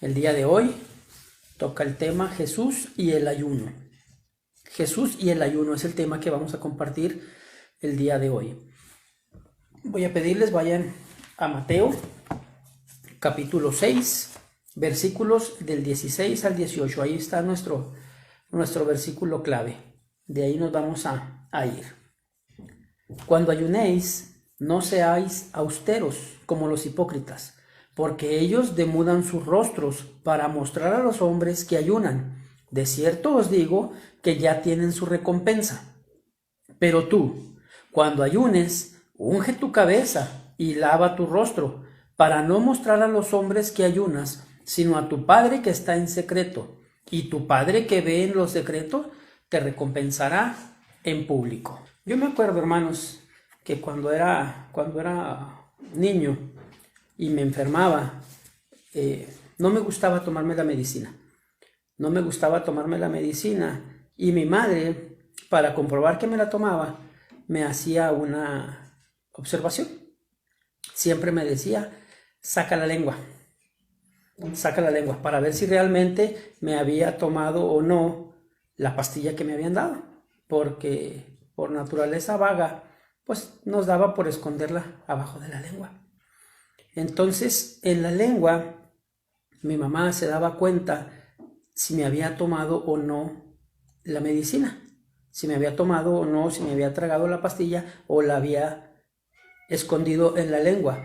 El día de hoy toca el tema Jesús y el ayuno. Jesús y el ayuno es el tema que vamos a compartir el día de hoy. Voy a pedirles vayan a Mateo, capítulo 6, versículos del 16 al 18. Ahí está nuestro versículo clave. De ahí nos vamos a ir. Cuando ayunéis, no seáis austeros como los hipócritas, porque ellos demudan sus rostros para mostrar a los hombres que ayunan. De cierto os digo que ya tienen su recompensa. Pero tú, cuando ayunes, unge tu cabeza y lava tu rostro, para no mostrar a los hombres que ayunas, sino a tu Padre que está en secreto. Y tu Padre que ve en lo secreto, te recompensará en público. Yo me acuerdo, hermanos, que cuando era niño y me enfermaba, no me gustaba tomarme la medicina. Y mi madre, para comprobar que me la tomaba, me hacía una observación. Siempre me decía, saca la lengua, para ver si realmente me había tomado o no la pastilla que me habían dado, porque por naturaleza vaga, pues nos daba por esconderla abajo de la lengua. Entonces, en la lengua, mi mamá se daba cuenta si me había tomado o no la medicina, si me había tomado o no, si me había tragado la pastilla o la había escondido en la lengua.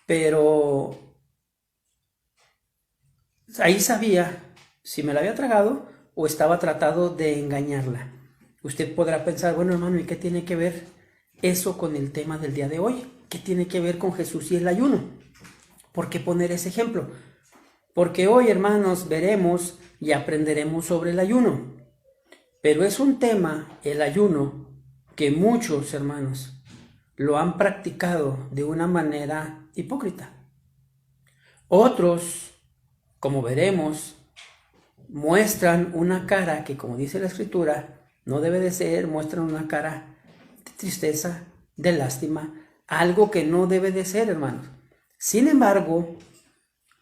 Pero ahí sabía si me la había tragado o estaba tratando de engañarla. Usted podrá pensar, bueno, hermano, ¿y qué tiene que ver eso con el tema del día de hoy? ¿Qué tiene que ver con Jesús y el ayuno? ¿Por qué poner ese ejemplo? Porque hoy, hermanos, veremos y aprenderemos sobre el ayuno. Pero es un tema, el ayuno, que muchos, hermanos, lo han practicado de una manera hipócrita. Otros, como veremos, muestran una cara que, como dice la Escritura, no debe de ser, muestran una cara de tristeza, de lástima, algo que no debe de ser, hermanos. Sin embargo,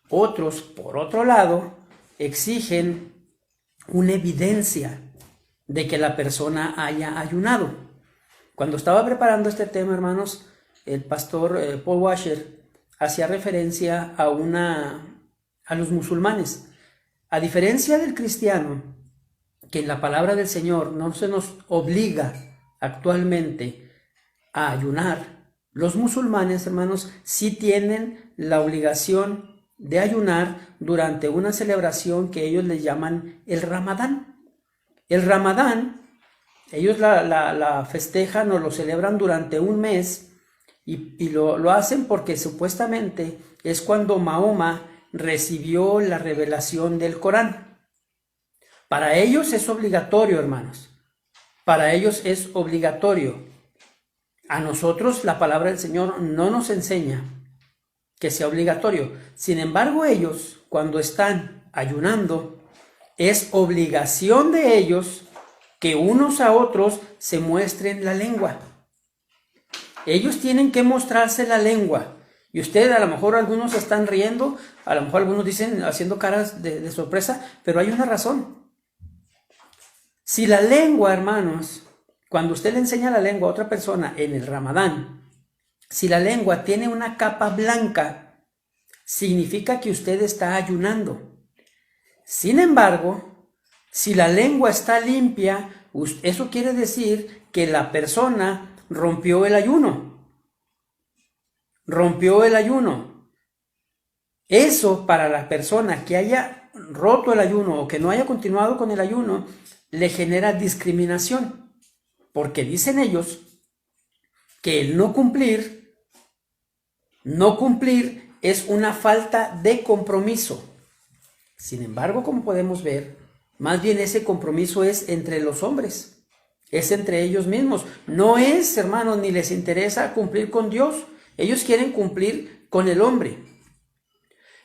otros, por otro lado, exigen una evidencia de que la persona haya ayunado. Cuando estaba preparando este tema, hermanos, el pastor Paul Washer hacía referencia a los musulmanes. A diferencia del cristiano, que en la palabra del Señor no se nos obliga actualmente a ayunar, los musulmanes, hermanos, sí tienen la obligación de ayunar durante una celebración que ellos le llaman el Ramadán. El Ramadán, ellos la festejan o lo celebran durante un mes y lo hacen porque supuestamente es cuando Mahoma recibió la revelación del Corán. Para ellos es obligatorio, hermanos. Para ellos es obligatorio. A nosotros la palabra del Señor no nos enseña que sea obligatorio. Sin embargo, ellos, cuando están ayunando, es obligación de ellos que unos a otros se muestren la lengua. Ellos tienen que mostrarse la lengua. Y ustedes, a lo mejor algunos están riendo, a lo mejor algunos dicen haciendo caras de sorpresa, pero hay una razón. Si la lengua, hermanos, cuando usted le enseña la lengua a otra persona en el Ramadán, si la lengua tiene una capa blanca, significa que usted está ayunando. Sin embargo, si la lengua está limpia, eso quiere decir que la persona rompió el ayuno. Eso para la persona que haya roto el ayuno o que no haya continuado con el ayuno, le genera discriminación. Porque dicen ellos que el no cumplir es una falta de compromiso. Sin embargo, como podemos ver, más bien ese compromiso es entre los hombres, es entre ellos mismos. No es, hermanos, ni les interesa cumplir con Dios. Ellos quieren cumplir con el hombre.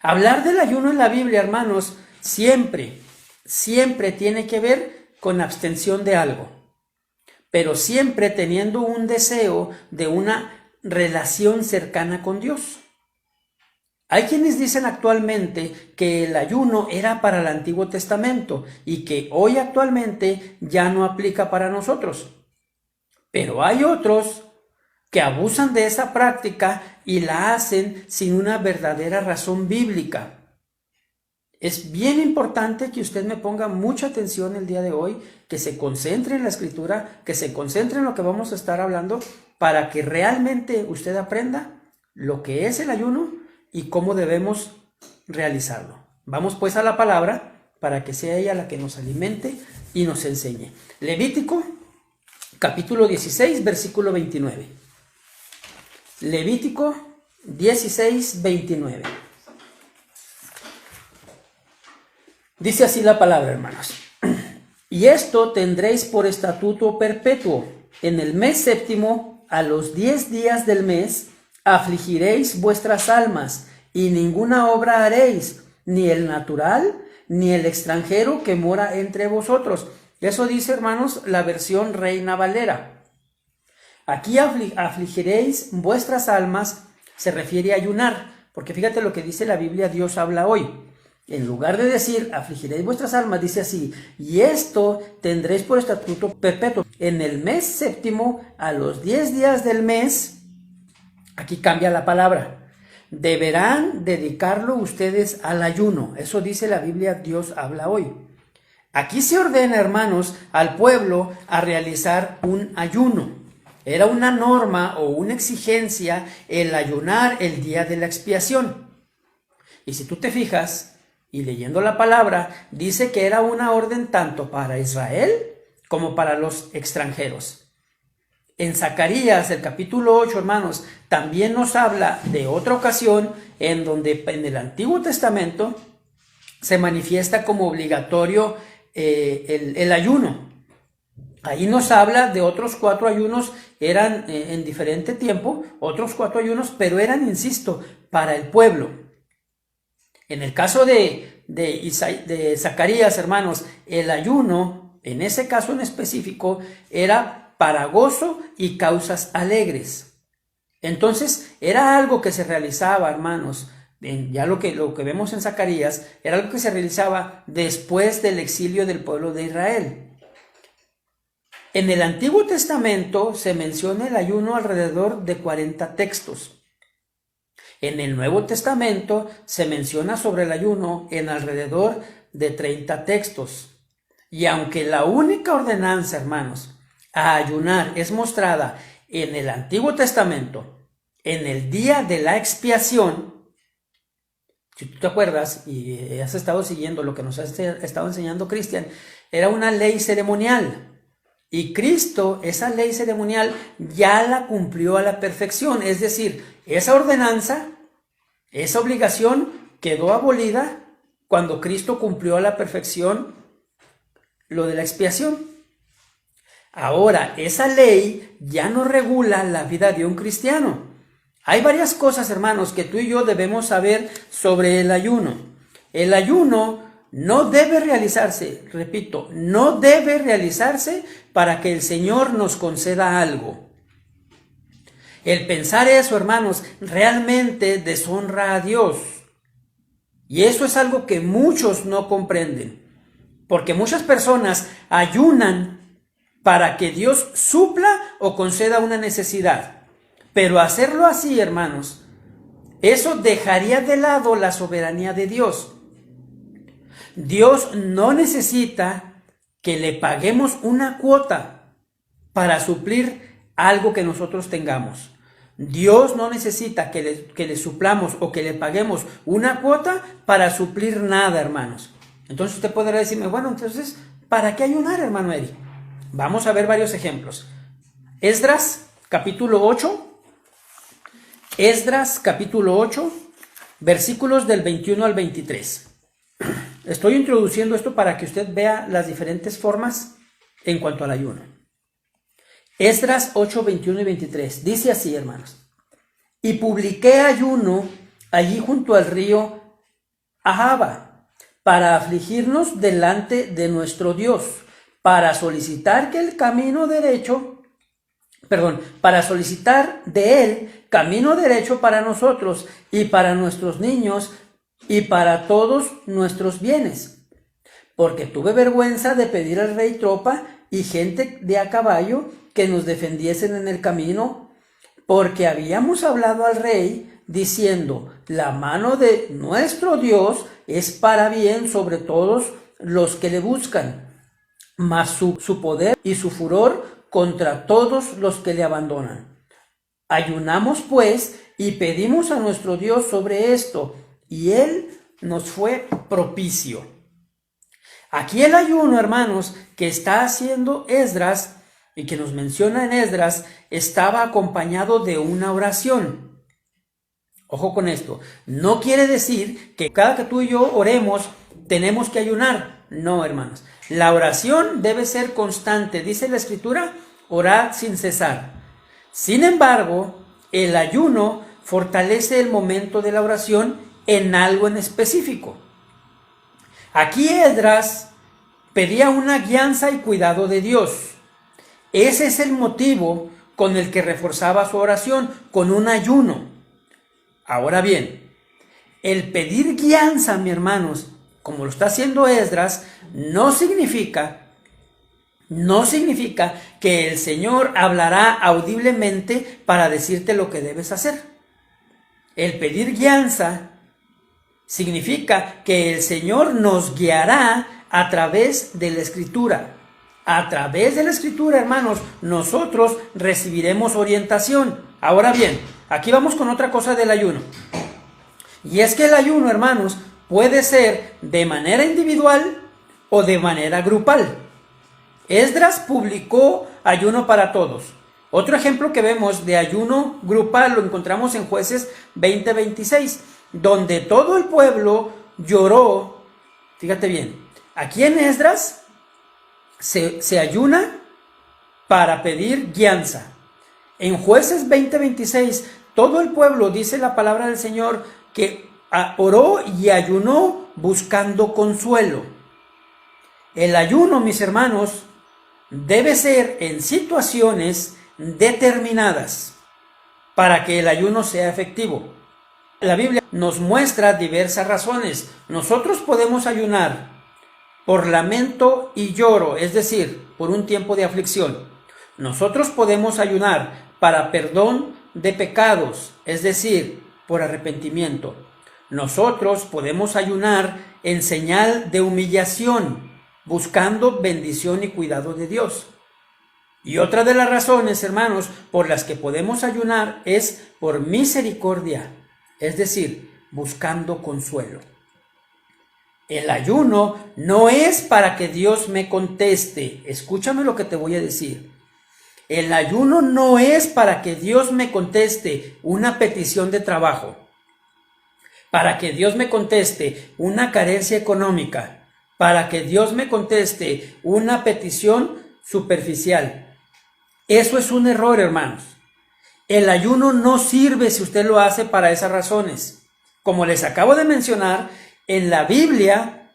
Hablar del ayuno en la Biblia, hermanos, siempre tiene que ver con abstención de algo, pero siempre teniendo un deseo de una relación cercana con Dios. Hay quienes dicen actualmente que el ayuno era para el Antiguo Testamento y que hoy actualmente ya no aplica para nosotros. Pero hay otros que abusan de esa práctica y la hacen sin una verdadera razón bíblica. Es bien importante que usted me ponga mucha atención el día de hoy, que se concentre en la escritura, que se concentre en lo que vamos a estar hablando, para que realmente usted aprenda lo que es el ayuno y cómo debemos realizarlo. Vamos pues a la palabra para que sea ella la que nos alimente y nos enseñe. Levítico, capítulo 16, versículo 29. Levítico 16, 29. Dice así la palabra, hermanos. Y esto tendréis por estatuto perpetuo. En el mes séptimo, a los 10 días del mes, afligiréis vuestras almas, y ninguna obra haréis, ni el natural, ni el extranjero que mora entre vosotros. Eso dice, hermanos, la versión Reina Valera. Aquí afligiréis vuestras almas, se refiere a ayunar, porque fíjate lo que dice la Biblia, Dios habla hoy. En lugar de decir, afligiréis vuestras almas, dice así, y esto tendréis por estatuto perpetuo. En el mes séptimo, a los 10 días del mes, aquí cambia la palabra, deberán dedicarlo ustedes al ayuno. Eso dice la Biblia, Dios habla hoy. Aquí se ordena, hermanos, al pueblo a realizar un ayuno. Era una norma o una exigencia el ayunar el día de la expiación. Y si tú te fijas, y leyendo la palabra, dice que era una orden tanto para Israel como para los extranjeros. En Zacarías, el capítulo 8, hermanos, también nos habla de otra ocasión en donde en el Antiguo Testamento se manifiesta como obligatorio el ayuno. Ahí nos habla de otros 4 ayunos, eran en diferente tiempo, otros 4 ayunos, pero eran, insisto, para el pueblo. En el caso de Zacarías, hermanos, el ayuno, en ese caso en específico, era para gozo y causas alegres. Entonces, era algo que se realizaba, hermanos, ya lo que vemos en Zacarías, era algo que se realizaba después del exilio del pueblo de Israel. En el Antiguo Testamento se menciona el ayuno alrededor de 40 textos. En el Nuevo Testamento se menciona sobre el ayuno en alrededor de 30 textos. Y aunque la única ordenanza, hermanos, a ayunar es mostrada en el Antiguo Testamento, en el día de la expiación, si tú te acuerdas y has estado siguiendo lo que nos ha estado enseñando Cristian, era una ley ceremonial. Y Cristo, esa ley ceremonial, ya la cumplió a la perfección. Es decir, esa ordenanza, esa obligación quedó abolida cuando Cristo cumplió a la perfección lo de la expiación. Ahora, esa ley ya no regula la vida de un cristiano. Hay varias cosas, hermanos, que tú y yo debemos saber sobre el ayuno. El ayuno no debe realizarse, repito, no debe realizarse para que el Señor nos conceda algo. El pensar eso, hermanos, realmente deshonra a Dios. Y eso es algo que muchos no comprenden. Porque muchas personas ayunan para que Dios supla o conceda una necesidad. Pero hacerlo así, hermanos, eso dejaría de lado la soberanía de Dios. Dios no necesita que le paguemos una cuota para suplir algo que nosotros tengamos. Dios no necesita que le suplamos o que le paguemos una cuota para suplir nada, hermanos. Entonces usted podrá decirme, bueno, entonces, ¿para qué ayunar, hermano Eri? Vamos a ver varios ejemplos. Esdras, capítulo 8. Esdras, capítulo 8, versículos del 21 al 23. Estoy introduciendo esto para que usted vea las diferentes formas en cuanto al ayuno. Esdras 8, 21 y 23. Dice así, hermanos. Y publiqué ayuno allí junto al río Ahava, para afligirnos delante de nuestro Dios, para solicitar que el camino derecho para solicitar de Él camino derecho para nosotros y para nuestros niños y para todos nuestros bienes. Porque tuve vergüenza de pedir al rey tropa y gente de a caballo que nos defendiesen en el camino, porque habíamos hablado al rey diciendo: la mano de nuestro Dios es para bien sobre todos los que le buscan, mas su poder y su furor contra todos los que le abandonan. Ayunamos pues y pedimos a nuestro Dios sobre esto, y Él nos fue propicio. Aquí el ayuno, hermanos, que está haciendo Esdras y que nos menciona en Esdras, estaba acompañado de una oración. Ojo con esto, no quiere decir que cada que tú y yo oremos tenemos que ayunar. No, hermanos, la oración debe ser constante. Dice la Escritura: orad sin cesar. Sin embargo, el ayuno fortalece el momento de la oración en algo en específico. Aquí Esdras pedía una guianza y cuidado de Dios. Ese es el motivo con el que reforzaba su oración, con un ayuno. Ahora bien, el pedir guianza, mis hermanos, como lo está haciendo Esdras, no significa que el Señor hablará audiblemente para decirte lo que debes hacer. El pedir guianza significa que el Señor nos guiará a través de la Escritura. A través de la Escritura, hermanos, nosotros recibiremos orientación. Ahora bien, aquí vamos con otra cosa del ayuno. Y es que el ayuno, hermanos, puede ser de manera individual o de manera grupal. Esdras publicó ayuno para todos. Otro ejemplo que vemos de ayuno grupal lo encontramos en Jueces 20:26, donde todo el pueblo lloró. Fíjate bien, aquí en Esdras se ayuna para pedir guianza. En Jueces 20:26, todo el pueblo, dice la palabra del Señor, que oró y ayunó buscando consuelo. El ayuno, mis hermanos, debe ser en situaciones determinadas para que el ayuno sea efectivo. La Biblia nos muestra diversas razones. Nosotros podemos ayunar por lamento y lloro, es decir, por un tiempo de aflicción. Nosotros podemos ayunar para perdón de pecados, es decir, por arrepentimiento. Nosotros podemos ayunar en señal de humillación, buscando bendición y cuidado de Dios. Y otra de las razones, hermanos, por las que podemos ayunar es por misericordia, es decir, buscando consuelo. El ayuno no es para que Dios me conteste. Escúchame lo que te voy a decir. El ayuno no es para que Dios me conteste una petición de trabajo, para que Dios me conteste una carencia económica, para que Dios me conteste una petición superficial. Eso es un error, hermanos. El ayuno no sirve si usted lo hace para esas razones. Como les acabo de mencionar, en la Biblia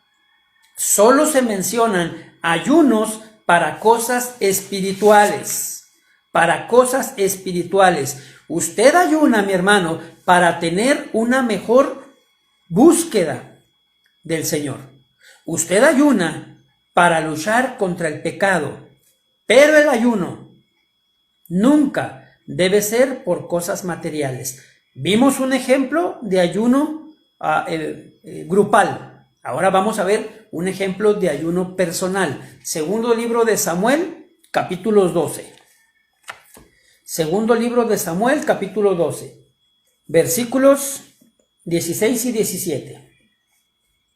solo se mencionan ayunos para cosas espirituales. Para cosas espirituales. Usted ayuna, mi hermano, para tener una mejor búsqueda del Señor. Usted ayuna para luchar contra el pecado. Pero el ayuno nunca debe ser por cosas materiales. Vimos un ejemplo de ayuno grupal. Ahora vamos a ver un ejemplo de ayuno personal. Segundo libro de Samuel, capítulo 12. Segundo libro de Samuel, capítulo 12. Versículos 16 y 17.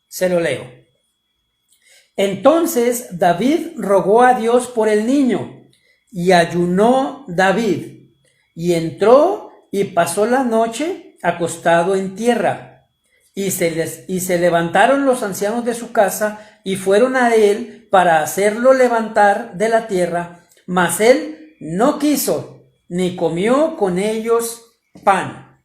Se lo leo. Entonces David rogó a Dios por el niño, y ayunó David, y entró y pasó la noche acostado en tierra. Y se levantaron los ancianos de su casa, y fueron a él para hacerlo levantar de la tierra, mas él no quiso, ni comió con ellos pan.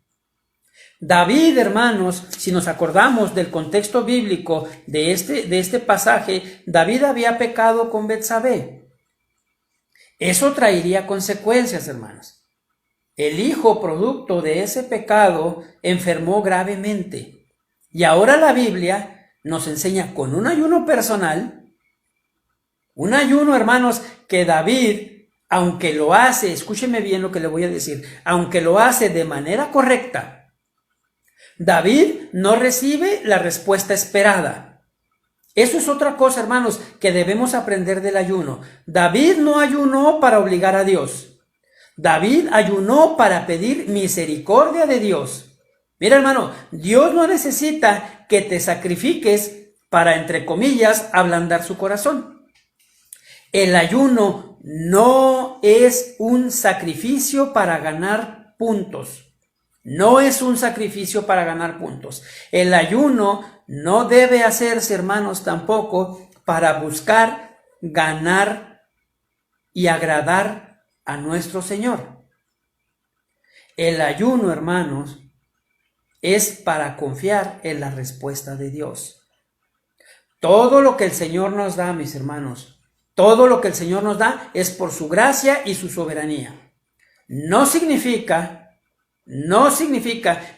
David, hermanos, si nos acordamos del contexto bíblico de este pasaje, David había pecado con Betsabé. Eso traería consecuencias, hermanos. El hijo, producto de ese pecado, enfermó gravemente. Y ahora la Biblia nos enseña con un ayuno personal, un ayuno, hermanos, que David, aunque lo hace, escúcheme bien lo que le voy a decir, aunque lo hace de manera correcta, David no recibe la respuesta esperada. Eso es otra cosa, hermanos, que debemos aprender del ayuno. David no ayunó para obligar a Dios. David ayunó para pedir misericordia de Dios. Mira, hermano, Dios no necesita que te sacrifiques para, entre comillas, ablandar su corazón. El ayuno no es un sacrificio para ganar puntos. No es un sacrificio para ganar puntos. El ayuno no debe hacerse, hermanos, tampoco para buscar ganar y agradar a nuestro Señor. El ayuno, hermanos, es para confiar en la respuesta de Dios. Todo lo que el Señor nos da, mis hermanos, todo lo que el Señor nos da es por su gracia y su soberanía. No significa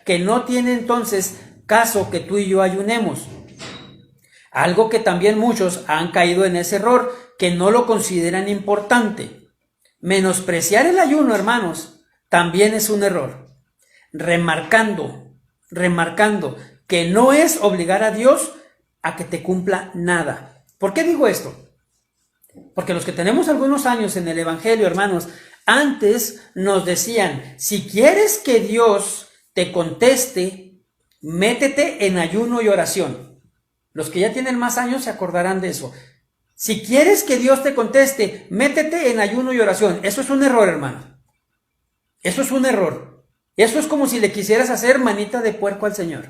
que no tiene entonces caso que tú y yo ayunemos. Algo que también muchos han caído en ese error, que no lo consideran importante. Menospreciar el ayuno, hermanos, también es un error. Remarcando que no es obligar a Dios a que te cumpla nada. ¿Por qué digo esto? Porque los que tenemos algunos años en el Evangelio, hermanos, antes nos decían, si quieres que Dios te conteste, métete en ayuno y oración. Los que ya tienen más años se acordarán de eso. Si quieres que Dios te conteste, métete en ayuno y oración. Eso es un error, hermano. Eso es un error. Eso es como si le quisieras hacer manita de puerco al Señor.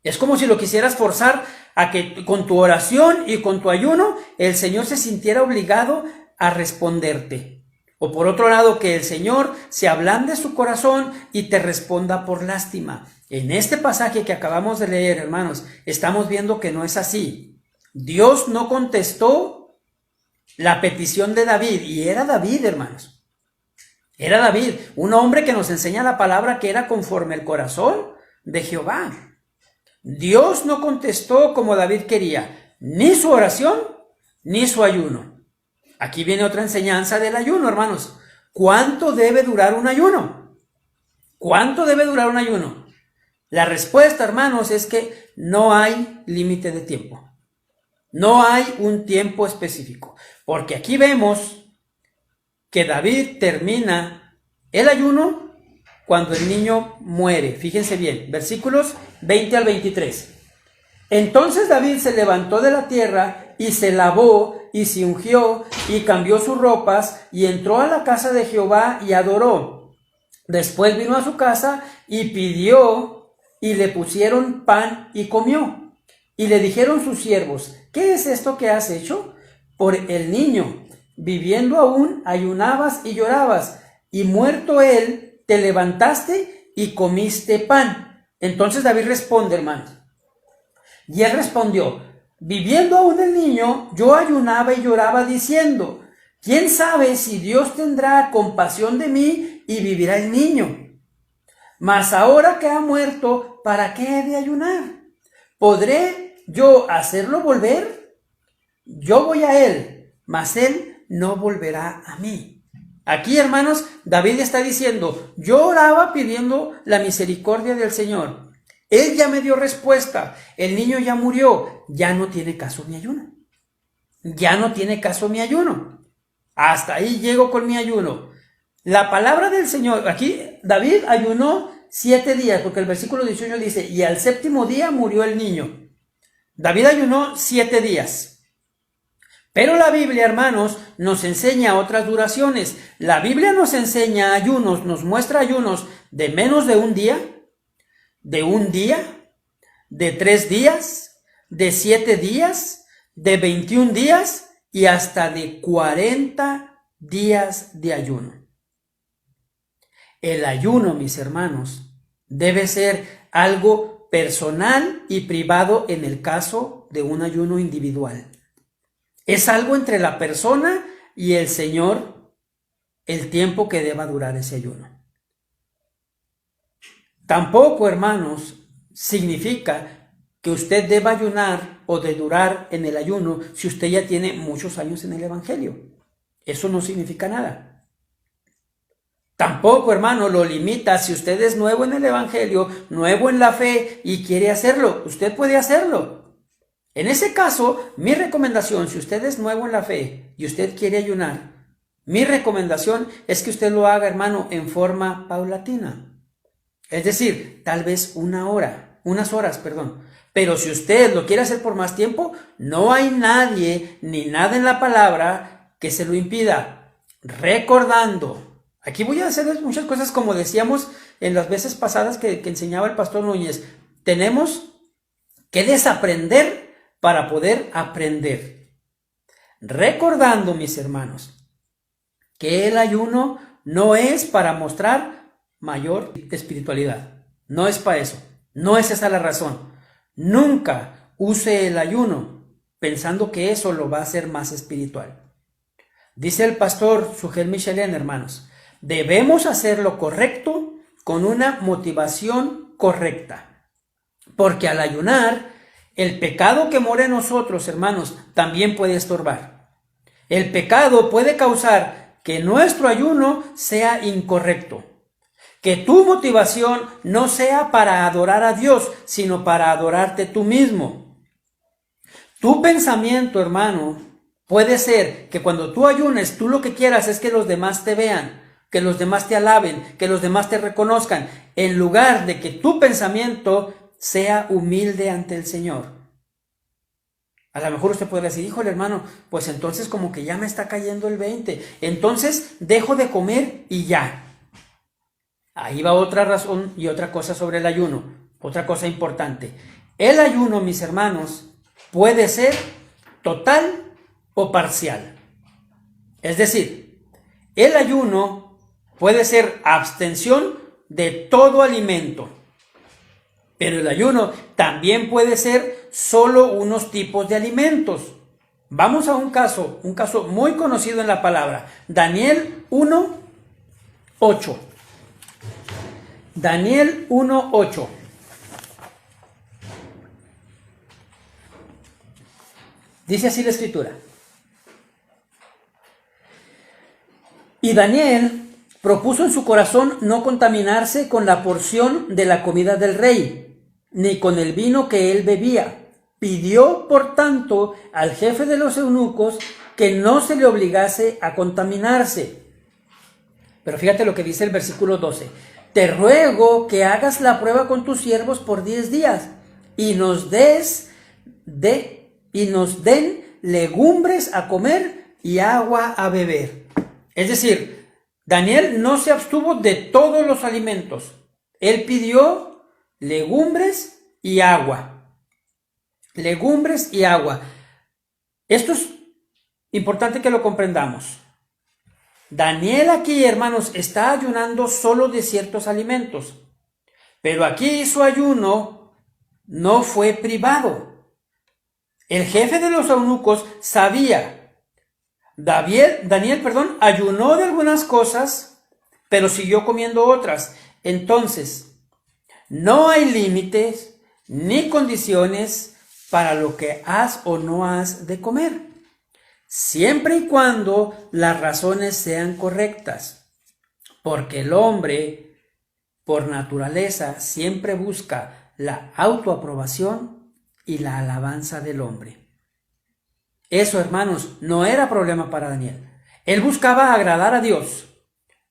Es como si lo quisieras forzar a que con tu oración y con tu ayuno el Señor se sintiera obligado a responderte. O por otro lado, que el Señor se ablande su corazón y te responda por lástima. En este pasaje que acabamos de leer, hermanos, estamos viendo que no es así. Dios no contestó la petición de David, y era David, hermanos. Era David, un hombre que nos enseña la palabra que era conforme el corazón de Jehová. Dios no contestó como David quería, ni su oración, ni su ayuno. Aquí viene otra enseñanza del ayuno, hermanos. ¿Cuánto debe durar un ayuno? ¿Cuánto debe durar un ayuno? La respuesta, hermanos, es que no hay límite de tiempo. No hay un tiempo específico. Porque aquí vemos que David termina el ayuno cuando el niño muere. Fíjense bien, versículos 20 al 23. Entonces David se levantó de la tierra y se lavó y se ungió y cambió sus ropas y entró a la casa de Jehová y adoró. Después vino a su casa y pidió y le pusieron pan y comió. Y le dijeron sus siervos, ¿qué es esto que has hecho? Por el niño, viviendo aún, ayunabas y llorabas, y muerto él, te levantaste y comiste pan. Entonces David responde, hermanos. Y él respondió, viviendo aún el niño, yo ayunaba y lloraba diciendo, ¿quién sabe si Dios tendrá compasión de mí y vivirá el niño? Mas ahora que ha muerto, ¿para qué he de ayunar? ¿Podré yo hacerlo volver? Yo voy a él, mas él no volverá a mí. Aquí, hermanos, David está diciendo, yo oraba pidiendo la misericordia del Señor. Él ya me dio respuesta, el niño ya murió, ya no tiene caso mi ayuno. Ya no tiene caso mi ayuno. Hasta ahí llego con mi ayuno. La palabra del Señor, aquí David ayunó 7 días, porque el versículo 18 dice, y al 7º día murió el niño. David ayunó 7 días. Pero la Biblia, hermanos, nos enseña otras duraciones. La Biblia nos enseña ayunos, nos muestra ayunos de menos de un día, de 1 día, de 3 días, de 7 días, de 21 días y hasta de 40 días de ayuno. El ayuno, mis hermanos, debe ser algo personal y privado en el caso de un ayuno individual. Es algo entre la persona y el Señor el tiempo que deba durar ese ayuno. Tampoco, hermanos, significa que usted deba ayunar o de durar en el ayuno si usted ya tiene muchos años en el Evangelio. Eso no significa nada. Tampoco, hermano, lo limita si usted es nuevo en el Evangelio, nuevo en la fe y quiere hacerlo. Usted puede hacerlo. En ese caso, mi recomendación, si usted es nuevo en la fe y usted quiere ayunar, mi recomendación es que usted lo haga, hermano, en forma paulatina. Es decir, tal vez unas horas. Pero si usted lo quiere hacer por más tiempo, no hay nadie ni nada en la palabra que se lo impida. Recordando, aquí voy a hacer muchas cosas como decíamos en las veces pasadas que enseñaba el pastor Núñez. Tenemos que desaprender para poder aprender. Recordando, mis hermanos, que el ayuno no es para mostrar mayor espiritualidad. No es para eso. No es esa la razón. Nunca use el ayuno pensando que eso lo va a hacer más espiritual. Dice el pastor Sugel Michelén, hermanos, debemos hacer lo correcto con una motivación correcta. Porque al ayunar, el pecado que mora en nosotros, hermanos, también puede estorbar. El pecado puede causar que nuestro ayuno sea incorrecto. Que tu motivación no sea para adorar a Dios, sino para adorarte tú mismo. Tu pensamiento, hermano, puede ser que cuando tú ayunes, tú lo que quieras es que los demás te vean, que los demás te alaben, que los demás te reconozcan, en lugar de que tu pensamiento sea humilde ante el Señor. A lo mejor usted podría decir, híjole, hermano, pues entonces como que ya me está cayendo el 20. Entonces dejo de comer y ya. Ahí va otra razón y otra cosa sobre el ayuno, otra cosa importante. El ayuno, mis hermanos, puede ser total o parcial. Es decir, el ayuno puede ser abstención de todo alimento, pero el ayuno también puede ser solo unos tipos de alimentos. Vamos a un caso muy conocido en la palabra, Daniel 1:8. Daniel 1:8. Dice así la escritura. Y Daniel propuso en su corazón no contaminarse con la porción de la comida del rey, ni con el vino que él bebía. Pidió, por tanto, al jefe de los eunucos que no se le obligase a contaminarse. Pero fíjate lo que dice el versículo 12. Te ruego que hagas la prueba con tus siervos por 10 días y nos den legumbres a comer y agua a beber. Es decir, Daniel no se abstuvo de todos los alimentos. Él pidió legumbres y agua. Legumbres y agua. Esto es importante que lo comprendamos. Daniel aquí, hermanos, está ayunando solo de ciertos alimentos. Pero aquí su ayuno no fue privado. El jefe de los eunucos sabía. Daniel, ayunó de algunas cosas, pero siguió comiendo otras. Entonces, no hay límites ni condiciones para lo que has o no has de comer, siempre y cuando las razones sean correctas, porque el hombre, por naturaleza, siempre busca la autoaprobación y la alabanza del hombre. Eso, hermanos, no era problema para Daniel. Él buscaba agradar a Dios.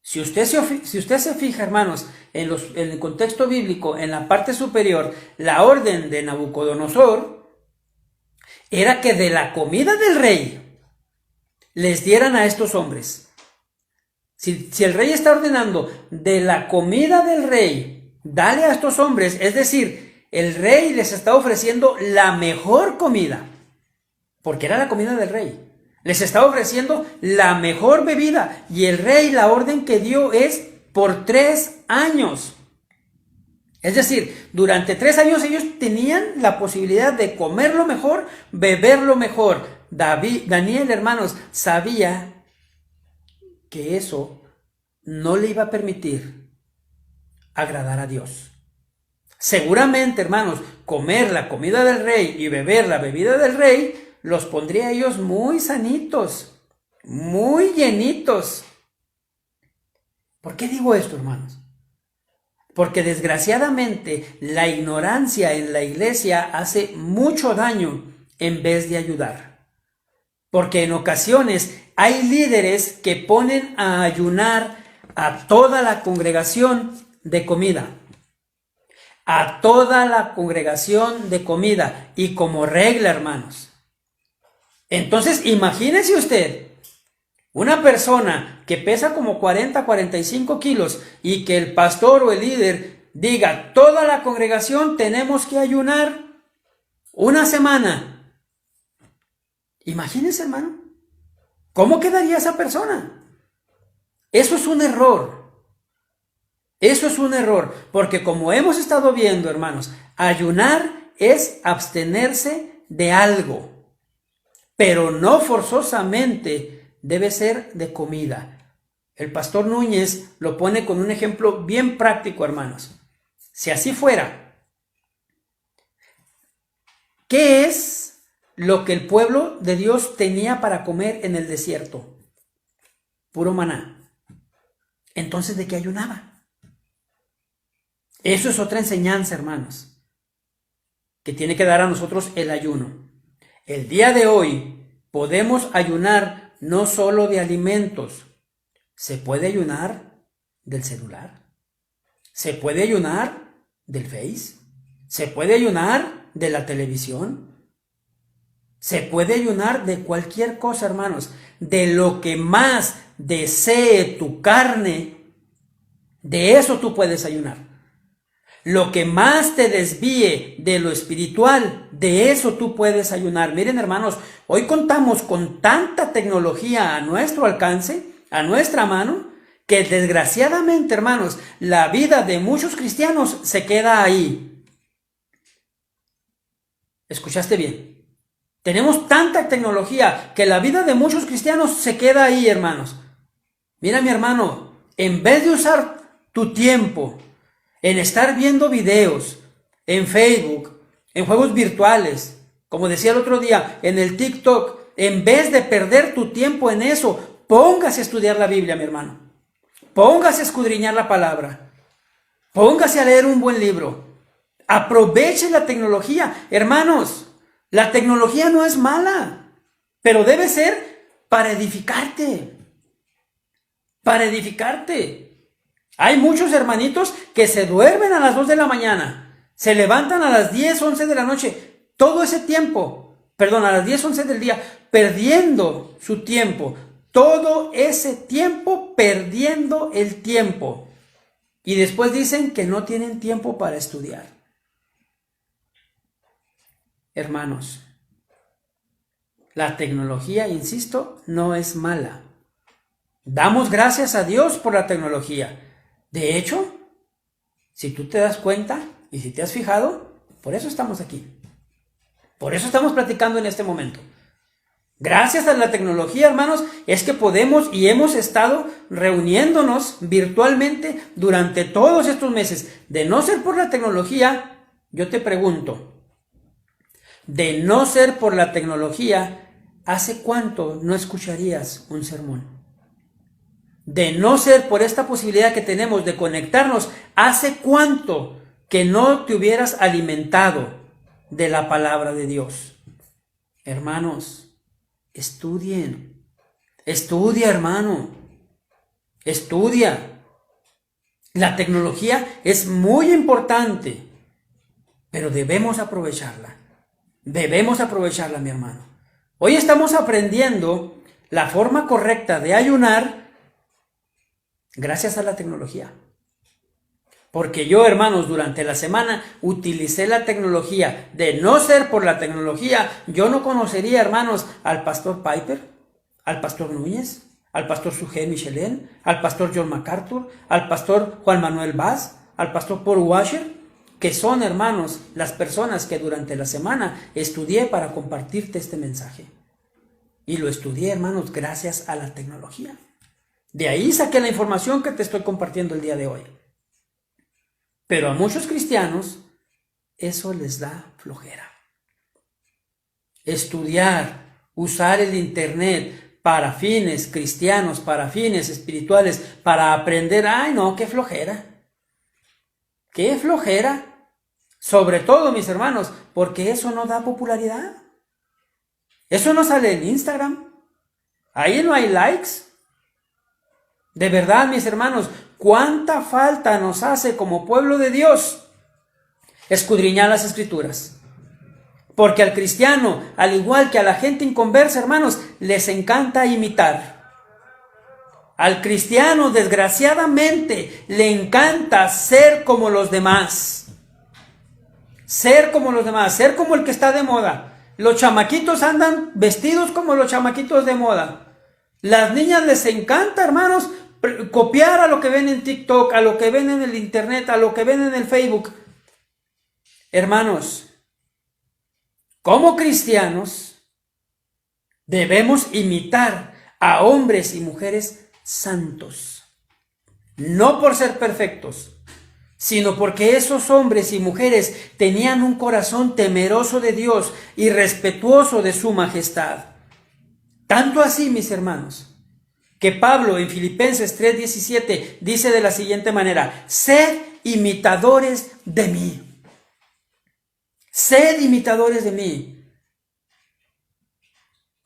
Si usted se fija, hermanos, en el contexto bíblico, en la parte superior, la orden de Nabucodonosor era que de la comida del rey les dieran a estos hombres. Si el rey está ordenando de la comida del rey, dale a estos hombres, es decir, el rey les está ofreciendo la mejor comida, porque era la comida del rey. Les está ofreciendo la mejor bebida y el rey la orden que dio es por 3 años. Es decir, durante 3 años ellos tenían la posibilidad de comer lo mejor, beber lo mejor. Daniel, hermanos, sabía que eso no le iba a permitir agradar a Dios. Seguramente, hermanos, comer la comida del rey y beber la bebida del rey los pondría a ellos muy sanitos, muy llenitos. ¿Por qué digo esto, hermanos? Porque desgraciadamente la ignorancia en la iglesia hace mucho daño en vez de ayudar. Porque en ocasiones hay líderes que ponen a ayunar a toda la congregación de comida. A toda la congregación de comida. Y como regla, hermanos. Entonces, imagínese usted, una persona que pesa como 40, 45 kilos y que el pastor o el líder diga, toda la congregación tenemos que ayunar una semana. Imagínese, hermano, ¿cómo quedaría esa persona? Eso es un error. Eso es un error, porque como hemos estado viendo, hermanos, ayunar es abstenerse de algo. Pero no forzosamente debe ser de comida. El pastor Núñez lo pone con un ejemplo bien práctico, hermanos. Si así fuera, ¿qué es lo que el pueblo de Dios tenía para comer en el desierto? Puro maná. Entonces, ¿de qué ayunaba? Eso es otra enseñanza, hermanos, que tiene que dar a nosotros el ayuno. El día de hoy podemos ayunar no solo de alimentos, se puede ayunar del celular, se puede ayunar del Face, se puede ayunar de la televisión, se puede ayunar de cualquier cosa, hermanos, de lo que más desee tu carne, de eso tú puedes ayunar. Lo que más te desvíe de lo espiritual, de eso tú puedes ayunar. Miren, hermanos, hoy contamos con tanta tecnología a nuestro alcance, a nuestra mano, que desgraciadamente, hermanos, la vida de muchos cristianos se queda ahí. ¿Escuchaste bien? Tenemos tanta tecnología que la vida de muchos cristianos se queda ahí, hermanos. Mira, mi hermano, en vez de usar tu tiempo en estar viendo videos en Facebook, en juegos virtuales, como decía el otro día, en el TikTok, en vez de perder tu tiempo en eso, póngase a estudiar la Biblia, mi hermano. Póngase a escudriñar la palabra. Póngase a leer un buen libro. Aproveche la tecnología. Hermanos, la tecnología no es mala, pero debe ser para edificarte. Para edificarte. Hay muchos hermanitos que se duermen a las 2 de la mañana, se levantan a las 10, 11 de la noche, todo ese tiempo, a las 10, 11 del día, perdiendo su tiempo, todo ese tiempo perdiendo el tiempo. Y después dicen que no tienen tiempo para estudiar. Hermanos, la tecnología, insisto, no es mala. Damos gracias a Dios por la tecnología. De hecho, si tú te das cuenta y si te has fijado, por eso estamos aquí. Por eso estamos platicando en este momento. Gracias a la tecnología, hermanos, es que podemos y hemos estado reuniéndonos virtualmente durante todos estos meses. De no ser por la tecnología, yo te pregunto, de no ser por la tecnología, ¿hace cuánto no escucharías un sermón? De no ser por esta posibilidad que tenemos de conectarnos, ¿hace cuánto que no te hubieras alimentado de la palabra de Dios? Hermanos, estudien. Estudia, hermano. Estudia. La tecnología es muy importante, pero debemos aprovecharla. Debemos aprovecharla, mi hermano. Hoy estamos aprendiendo la forma correcta de ayunar gracias a la tecnología. Porque yo, hermanos, durante la semana utilicé la tecnología. De no ser por la tecnología, yo no conocería, hermanos, al pastor Piper, al pastor Núñez, al pastor Sujé Michelén, al pastor John MacArthur, al pastor Juan Manuel Vaz, al pastor Paul Washer, que son, hermanos, las personas que durante la semana estudié para compartirte este mensaje. Y lo estudié, hermanos, gracias a la tecnología. De ahí saqué la información que te estoy compartiendo el día de hoy. Pero a muchos cristianos eso les da flojera. Estudiar, usar el internet para fines cristianos, para fines espirituales, para aprender. ¡Ay, no! ¡Qué flojera! ¡Qué flojera! Sobre todo, mis hermanos, porque eso no da popularidad. Eso no sale en Instagram. Ahí no hay likes. De verdad, mis hermanos, cuánta falta nos hace como pueblo de Dios escudriñar las Escrituras. Porque al cristiano, al igual que a la gente inconversa, hermanos, les encanta imitar. Al cristiano, desgraciadamente, le encanta ser como los demás. Ser como los demás, ser como el que está de moda. Los chamaquitos andan vestidos como los chamaquitos de moda. Las niñas les encanta, hermanos, copiar a lo que ven en TikTok, a lo que ven en el internet, a lo que ven en el Facebook. Hermanos, como cristianos debemos imitar a hombres y mujeres santos, no por ser perfectos, sino porque esos hombres y mujeres tenían un corazón temeroso de Dios y respetuoso de su majestad. Tanto así, mis hermanos, que Pablo en Filipenses 3:17 dice de la siguiente manera: sed imitadores de mí. Sed imitadores de mí.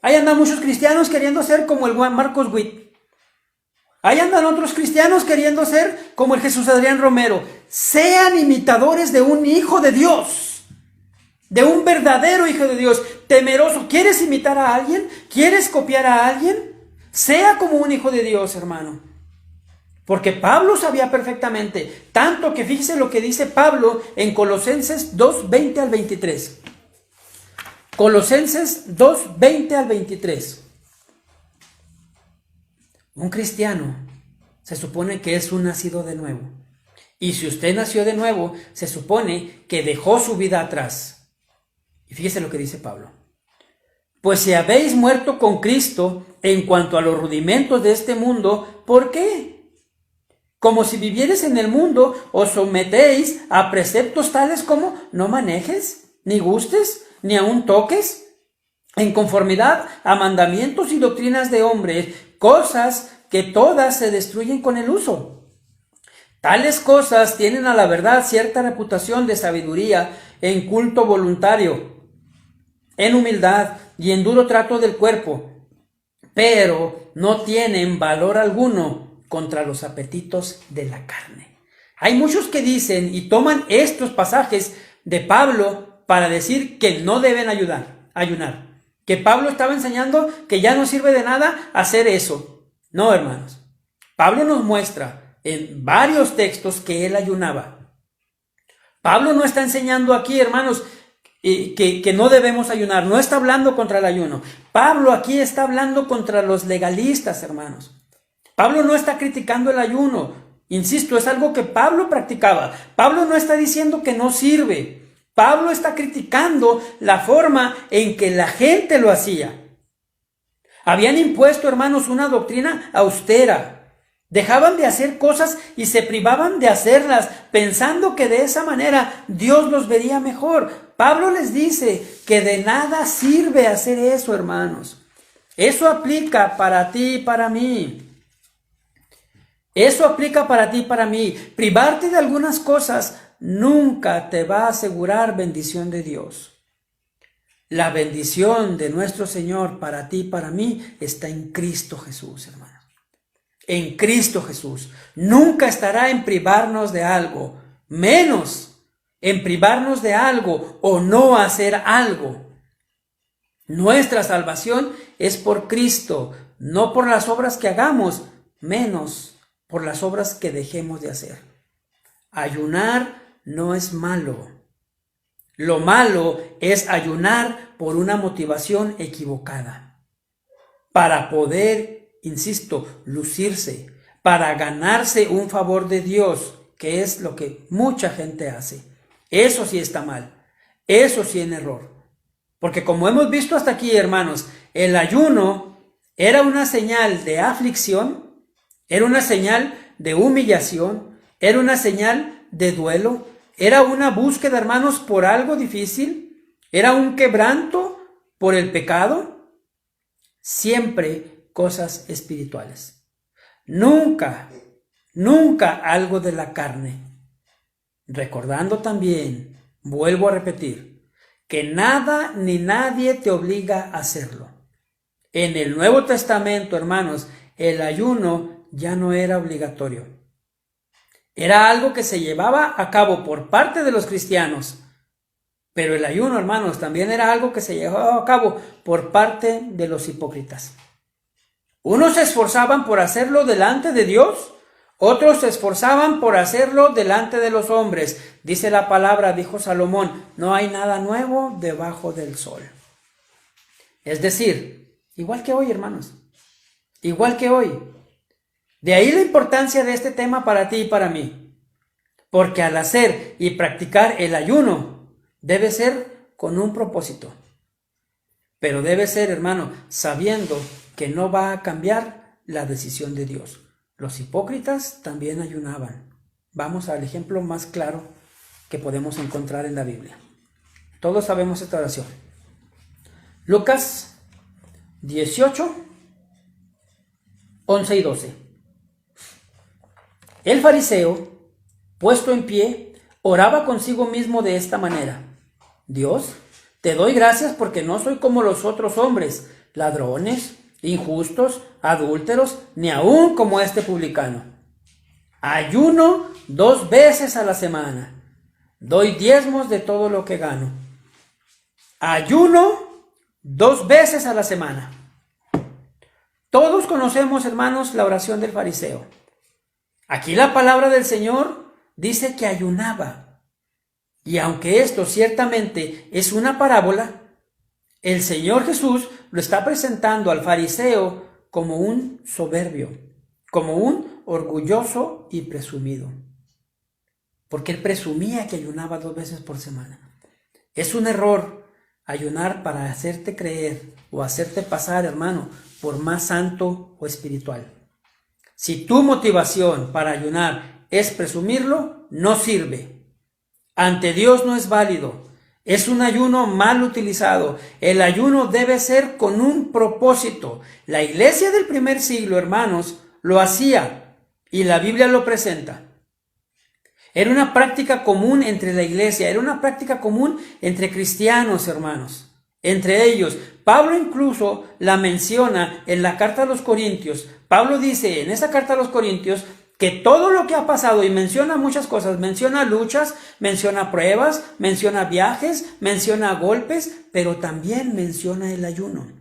Ahí andan muchos cristianos queriendo ser como el Marcos Witt. Ahí andan otros cristianos queriendo ser como el Jesús Adrián Romero. Sean imitadores de un hijo de Dios, de un verdadero hijo de Dios, temeroso. ¿Quieres imitar a alguien? ¿Quieres copiar a alguien? Sea como un hijo de Dios, hermano. Porque Pablo sabía perfectamente, tanto que fíjese lo que dice Pablo en Colosenses 2:20 al 23. Colosenses 2:20 al 23. Un cristiano se supone que es un nacido de nuevo. Y si usted nació de nuevo, se supone que dejó su vida atrás. Y fíjese lo que dice Pablo. Pues si habéis muerto con Cristo en cuanto a los rudimentos de este mundo, ¿por qué? Como si vivieres en el mundo, os sometéis a preceptos tales como no manejes, ni gustes, ni aun toques, en conformidad a mandamientos y doctrinas de hombres, cosas que todas se destruyen con el uso. Tales cosas tienen a la verdad cierta reputación de sabiduría en culto voluntario, en humildad y en duro trato del cuerpo, pero no tienen valor alguno contra los apetitos de la carne. Hay muchos que dicen y toman estos pasajes de Pablo para decir que no deben ayunar. Que Pablo estaba enseñando que ya no sirve de nada hacer eso. No, hermanos. Pablo nos muestra en varios textos que él ayunaba. Pablo no está enseñando aquí, hermanos, que no debemos ayunar. No está hablando contra el ayuno. Pablo aquí está hablando contra los legalistas, hermanos. Pablo no está criticando el ayuno. Insisto, es algo que Pablo practicaba. Pablo no está diciendo que no sirve. Pablo está criticando la forma en que la gente lo hacía. Habían impuesto, hermanos, una doctrina austera. Dejaban de hacer cosas y se privaban de hacerlas, pensando que de esa manera Dios los vería mejor. Pablo les dice que de nada sirve hacer eso, hermanos. Eso aplica para ti y para mí. Eso aplica para ti y para mí. Privarte de algunas cosas nunca te va a asegurar bendición de Dios. La bendición de nuestro Señor para ti y para mí está en Cristo Jesús, hermano. En Cristo Jesús. Nunca estará en privarnos de algo, menos en privarnos de algo o no hacer algo. Nuestra salvación es por Cristo, no por las obras que hagamos, menos por las obras que dejemos de hacer. Ayunar no es malo. Lo malo es ayunar por una motivación equivocada. Para poder, insisto, lucirse, para ganarse un favor de Dios, que es lo que mucha gente hace. Eso sí está mal. Eso sí es un error. Porque como hemos visto hasta aquí, hermanos, el ayuno era una señal de aflicción Era una señal de humillación, era una señal de duelo, era una búsqueda, hermanos, por algo difícil, era un quebranto por el pecado. Siempre cosas espirituales. Nunca algo de la carne. Recordando también, vuelvo a repetir, que nada ni nadie te obliga a hacerlo. En el Nuevo Testamento, hermanos, el ayuno ya no era obligatorio. Era algo que se llevaba a cabo por parte de los cristianos. Pero el ayuno, hermanos, también era algo que se llevaba a cabo por parte de los hipócritas. Unos se esforzaban por hacerlo delante de Dios, otros se esforzaban por hacerlo delante de los hombres. Dice la palabra, dijo Salomón, no hay nada nuevo debajo del sol. Es decir, igual que hoy, hermanos, igual que hoy. De ahí la importancia de este tema para ti y para mí. Porque al hacer y practicar el ayuno, debe ser con un propósito. Pero debe ser, hermano, sabiendo que no va a cambiar la decisión de Dios. Los hipócritas también ayunaban. Vamos al ejemplo más claro que podemos encontrar en la Biblia. Todos sabemos esta oración. Lucas 18, 11 y 12. El fariseo, puesto en pie, oraba consigo mismo de esta manera: Dios, te doy gracias porque no soy como los otros hombres, ladrones, injustos, adúlteros, ni aun como este publicano. Ayuno 2 veces a la semana. Doy diezmos de todo lo que gano. Ayuno 2 veces a la semana. Todos conocemos, hermanos, la oración del fariseo. Aquí la palabra del Señor dice que ayunaba. Y aunque esto ciertamente es una parábola, el Señor Jesús lo está presentando al fariseo como un soberbio, como un orgulloso y presumido. Porque él presumía que ayunaba 2 veces por semana. Es un error ayunar para hacerte creer o hacerte pasar, hermano, por más santo o espiritual. Si tu motivación para ayunar es presumirlo, no sirve. Ante Dios no es válido. Es un ayuno mal utilizado. El ayuno debe ser con un propósito. La iglesia del primer siglo, hermanos, lo hacía y la Biblia lo presenta. Era una práctica común entre la iglesia, era una práctica común entre cristianos, hermanos. Entre ellos, Pablo incluso la menciona en la carta a los Corintios. Pablo dice en esa carta a los Corintios que todo lo que ha pasado, y menciona muchas cosas, menciona luchas, menciona pruebas, menciona viajes, menciona golpes, pero también menciona el ayuno.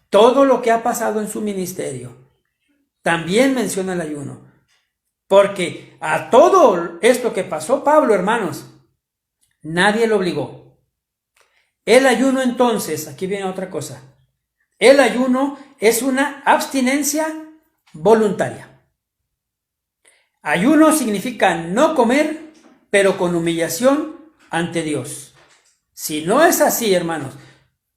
Todo lo que ha pasado en su ministerio, también menciona el ayuno. Porque a todo esto que pasó Pablo, hermanos, nadie lo obligó. El ayuno entonces, aquí viene otra cosa. El ayuno es una abstinencia voluntaria. Ayuno significa no comer, pero con humillación ante Dios. Si no es así, hermanos,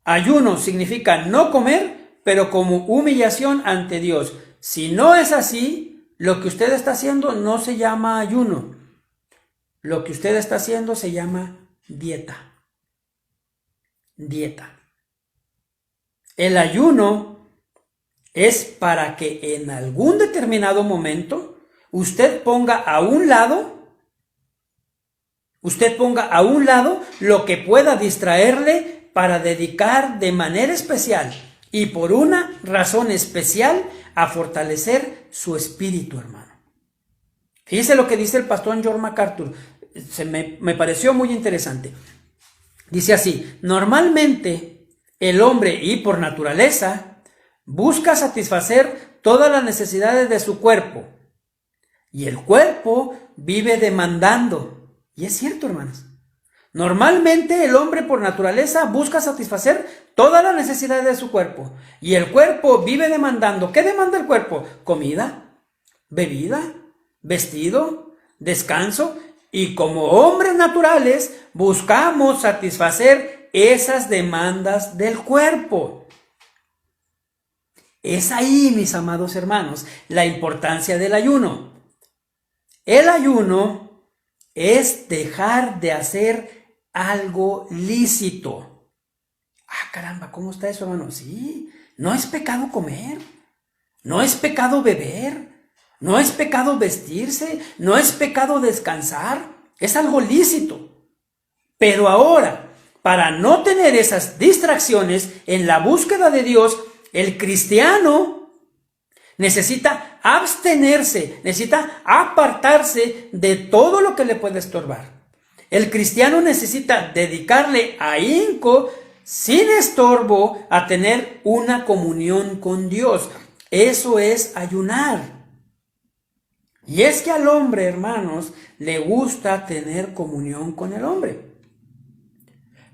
ayuno significa no comer, pero como humillación ante Dios. Si no es así, lo que usted está haciendo no se llama ayuno. Lo que usted está haciendo se llama dieta. Dieta. El ayuno es para que en algún determinado momento usted ponga a un lado lo que pueda distraerle para dedicar de manera especial y por una razón especial a fortalecer su espíritu, hermano. Fíjese lo que dice el pastor John MacArthur. Me pareció muy interesante. Dice así: normalmente el hombre, y por naturaleza, busca satisfacer todas las necesidades de su cuerpo. Y el cuerpo vive demandando. Y es cierto, hermanos. Normalmente el hombre por naturaleza busca satisfacer todas las necesidades de su cuerpo. Y el cuerpo vive demandando. ¿Qué demanda el cuerpo? Comida, bebida, vestido, descanso. Y como hombres naturales buscamos satisfacer esas demandas del cuerpo. Es ahí, mis amados hermanos, la importancia del ayuno. El ayuno es dejar de hacer algo lícito. Ah, caramba, ¿cómo está eso, hermano? Sí, no es pecado comer, no es pecado beber, no es pecado vestirse, no es pecado descansar, es algo lícito. Pero ahora, para no tener esas distracciones en la búsqueda de Dios, el cristiano necesita abstenerse, necesita apartarse de todo lo que le puede estorbar. El cristiano necesita dedicarle ahínco, sin estorbo, a tener una comunión con Dios. Eso es ayunar. Y es que al hombre, hermanos, le gusta tener comunión con el hombre.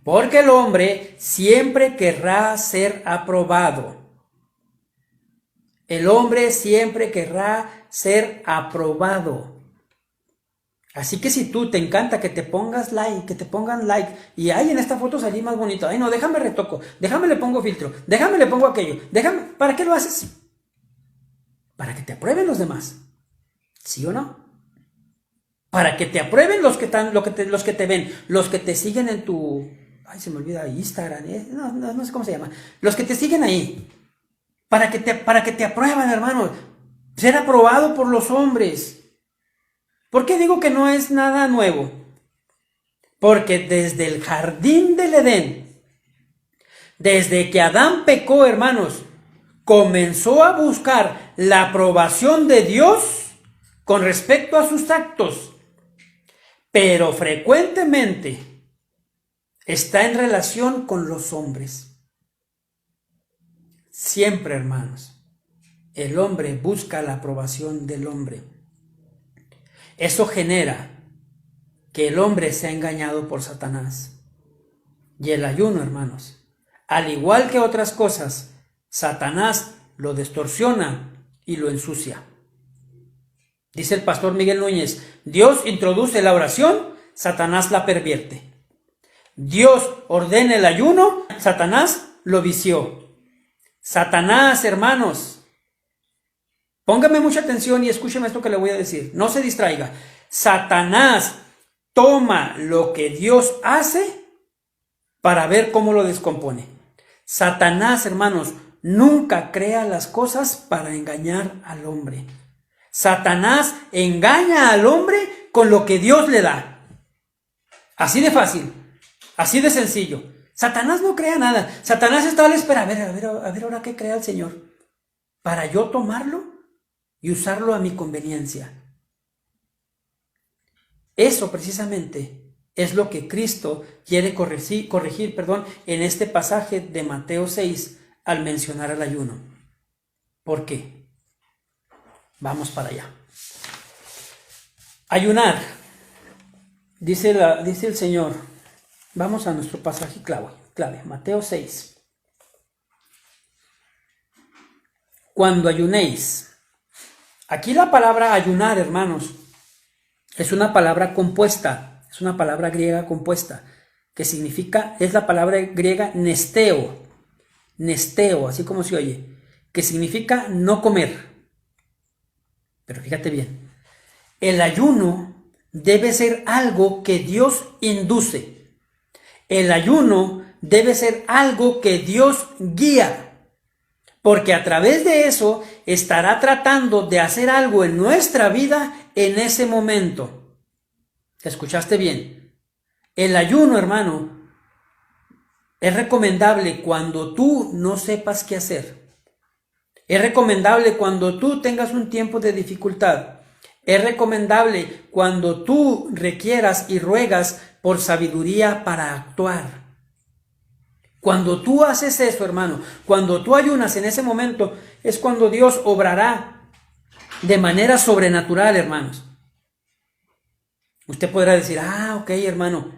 Porque el hombre siempre querrá ser aprobado. El hombre siempre querrá ser aprobado. Así que si tú te encanta que te pongas like, que te pongan like, y ay, en esta foto salí más bonito, ay no, déjame retoco, déjame le pongo filtro, déjame le pongo aquello, ¿para qué lo haces? Para que te aprueben los demás. ¿Sí o no? Para que te aprueben los que te ven, los que te siguen en tu, ay, se me olvida, Instagram, no sé cómo se llama, los que te siguen ahí, para que te aprueban, hermano, ser aprobado por los hombres. ¿Por qué digo que no es nada nuevo? Porque desde el jardín del Edén, desde que Adán pecó, hermanos, comenzó a buscar la aprobación de Dios con respecto a sus actos, pero frecuentemente está en relación con los hombres. Siempre, hermanos, el hombre busca la aprobación del hombre. Eso genera que el hombre sea engañado por Satanás. Y el ayuno, hermanos, al igual que otras cosas, Satanás lo distorsiona y lo ensucia. Dice el pastor Miguel Núñez, Dios introduce la oración, Satanás la pervierte. Dios ordena el ayuno, Satanás lo vició. Satanás, hermanos, póngame mucha atención y escúcheme esto que le voy a decir, no se distraiga. Satanás toma lo que Dios hace para ver cómo lo descompone. Satanás, hermanos, nunca crea las cosas para engañar al hombre. Satanás engaña al hombre con lo que Dios le da. Así de fácil, así de sencillo. Satanás no crea nada. Satanás está a la espera. A ver ahora qué crea el Señor. Para yo tomarlo y usarlo a mi conveniencia. Eso precisamente es lo que Cristo quiere corregir, en este pasaje de Mateo 6 al mencionar el ayuno. ¿Por qué? Vamos para allá. Ayunar, dice el Señor. Vamos a nuestro pasaje clave, Mateo 6. Cuando ayunéis. Aquí la palabra ayunar, hermanos, es una palabra compuesta, es una palabra griega compuesta, que significa, es la palabra griega nesteo, así como se oye, que significa no comer. Pero fíjate bien, el ayuno debe ser algo que Dios induce. El ayuno debe ser algo que Dios guía, porque a través de eso estará tratando de hacer algo en nuestra vida en ese momento. ¿Escuchaste bien? El ayuno, hermano, es recomendable cuando tú no sepas qué hacer. Es recomendable cuando tú tengas un tiempo de dificultad. Es recomendable cuando tú requieras y ruegas por sabiduría para actuar. Cuando tú haces eso, hermano, cuando tú ayunas en ese momento, es cuando Dios obrará de manera sobrenatural, hermanos. Usted podrá decir, ok, hermano,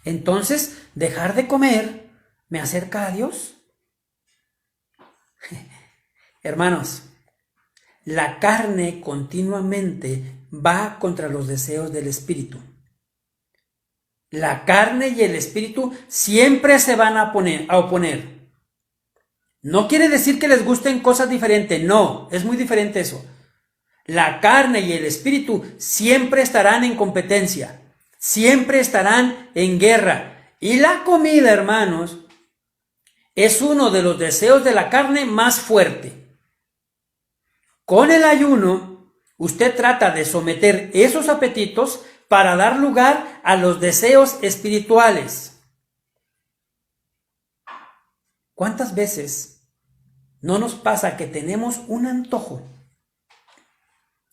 entonces dejar de comer me acerca a Dios. Hermanos, la carne continuamente va contra los deseos del espíritu. La carne y el espíritu siempre se van a oponer. No quiere decir que les gusten cosas diferentes, no, es muy diferente eso. La carne y el espíritu siempre estarán en competencia, siempre estarán en guerra. Y la comida, hermanos, es uno de los deseos de la carne más fuerte. Con el ayuno, usted trata de someter esos apetitos para dar lugar a los deseos espirituales. ¿Cuántas veces no nos pasa que tenemos un antojo?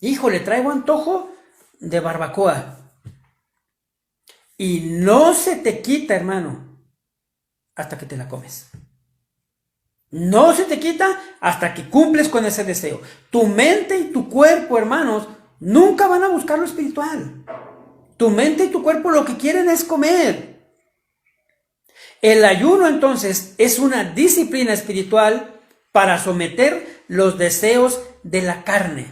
Híjole, traigo antojo de barbacoa. Y no se te quita, hermano, hasta que te la comes. No se te quita hasta que cumples con ese deseo. Tu mente y tu cuerpo, hermanos, nunca van a buscar lo espiritual. Tu mente y tu cuerpo lo que quieren es comer. El ayuno, entonces, es una disciplina espiritual para someter los deseos de la carne.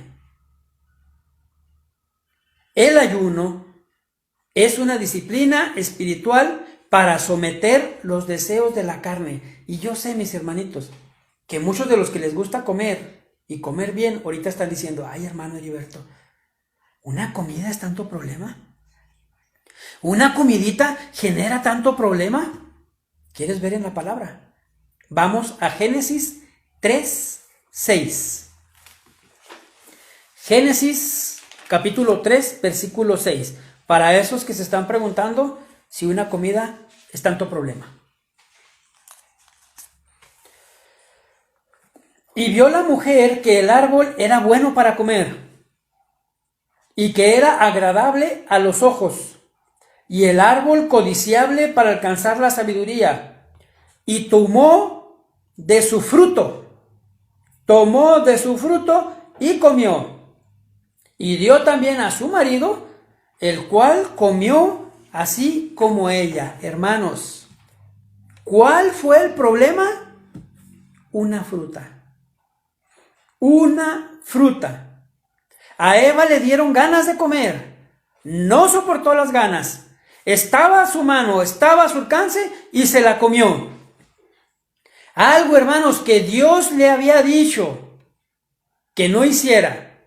El ayuno es una disciplina espiritual para someter los deseos de la carne. Y yo sé, mis hermanitos, que muchos de los que les gusta comer y comer bien, ahorita están diciendo, ay, hermano Heriberto, ¿una comida es tanto problema? ¿Una comidita genera tanto problema? ¿Quieres ver en la palabra? Vamos a Génesis 3:6. Génesis capítulo 3, versículo 6. Para esos que se están preguntando si una comida es tanto problema. Y vio la mujer que el árbol era bueno para comer y que era agradable a los ojos y el árbol codiciable para alcanzar la sabiduría, y tomó de su fruto y comió, y dio también a su marido, el cual comió así como ella. Hermanos, ¿cuál fue el problema? Una fruta. A Eva le dieron ganas de comer, no soportó las ganas, estaba a su mano, estaba a su alcance y se la comió. Algo, hermanos, que Dios le había dicho que no hiciera,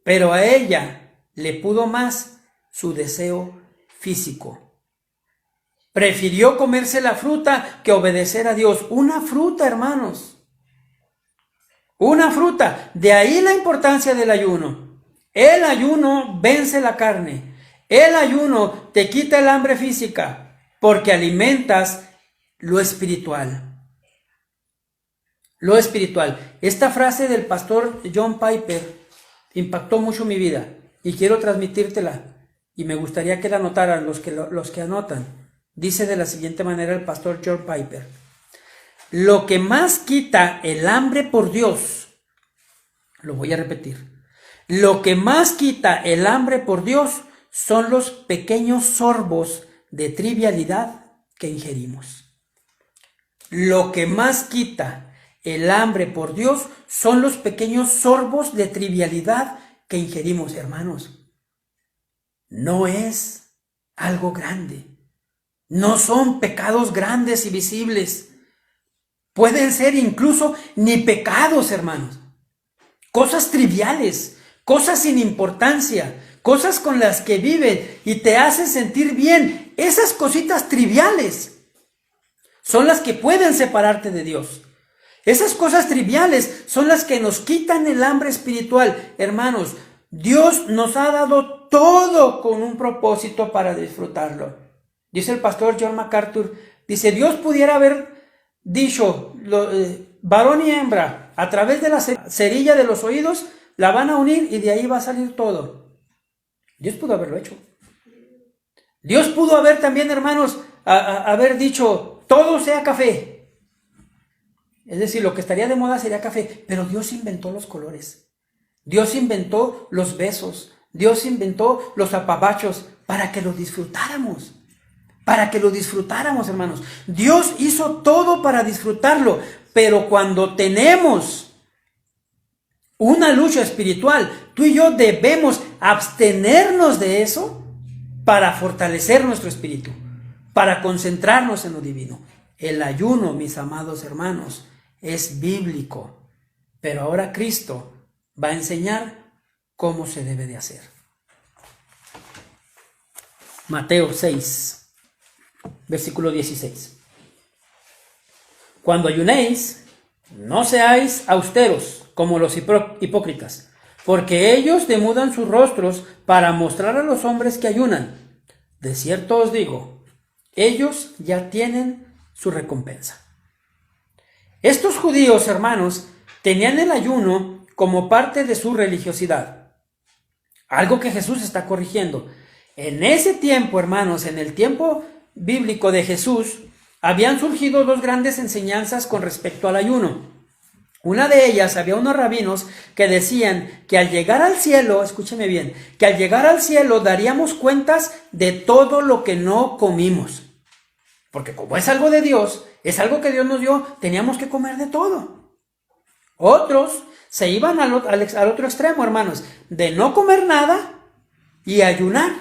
pero a ella le pudo más su deseo físico. Prefirió comerse la fruta que obedecer a Dios. Una fruta, hermanos. Una fruta. De ahí la importancia del ayuno. El ayuno vence la carne. El ayuno te quita el hambre física porque alimentas lo espiritual. Lo espiritual. Esta frase del pastor John Piper impactó mucho mi vida y quiero transmitírtela y me gustaría que la anotaran los que anotan. Dice de la siguiente manera el pastor John Piper: lo que más quita el hambre por Dios, lo voy a repetir, lo que más quita el hambre por Dios son los pequeños sorbos de trivialidad que ingerimos. Lo que más quita el hambre por Dios son los pequeños sorbos de trivialidad que ingerimos, hermanos. No es algo grande. No son pecados grandes y visibles. Pueden ser incluso ni pecados, hermanos. Cosas triviales, cosas sin importancia, cosas con las que viven y te hacen sentir bien. Esas cositas triviales son las que pueden separarte de Dios. Esas cosas triviales son las que nos quitan el hambre espiritual. Hermanos, Dios nos ha dado todo con un propósito para disfrutarlo. Dice el pastor John MacArthur, dice, Dios pudiera haber dicho, varón y hembra, a través de la cerilla de los oídos, la van a unir y de ahí va a salir todo. Dios pudo haberlo hecho. Dios pudo haber también, hermanos, haber dicho, todo sea café. Es decir, lo que estaría de moda sería café, pero Dios inventó los colores. Dios inventó los besos. Dios inventó los apapachos para que los disfrutáramos. Para que lo disfrutáramos, hermanos. Dios hizo todo para disfrutarlo, pero cuando tenemos una lucha espiritual, tú y yo debemos abstenernos de eso para fortalecer nuestro espíritu, para concentrarnos en lo divino. El ayuno, mis amados hermanos, es bíblico, pero ahora Cristo va a enseñar cómo se debe de hacer. Mateo 6, versículo 16. Cuando ayunéis, no seáis austeros como los hipócritas, porque ellos demudan sus rostros para mostrar a los hombres que ayunan. De cierto os digo, ellos ya tienen su recompensa. Estos judíos, hermanos, tenían el ayuno como parte de su religiosidad. Algo que Jesús está corrigiendo. En ese tiempo, hermanos, en el tiempo bíblico de Jesús, habían surgido dos grandes enseñanzas con respecto al ayuno. Una de ellas, había unos rabinos que decían que al llegar al cielo, escúcheme bien, que al llegar al cielo daríamos cuentas de todo lo que no comimos. Porque como es algo de Dios, es algo que Dios nos dio, teníamos que comer de todo. Otros se iban al otro extremo, hermanos, de no comer nada y ayunar.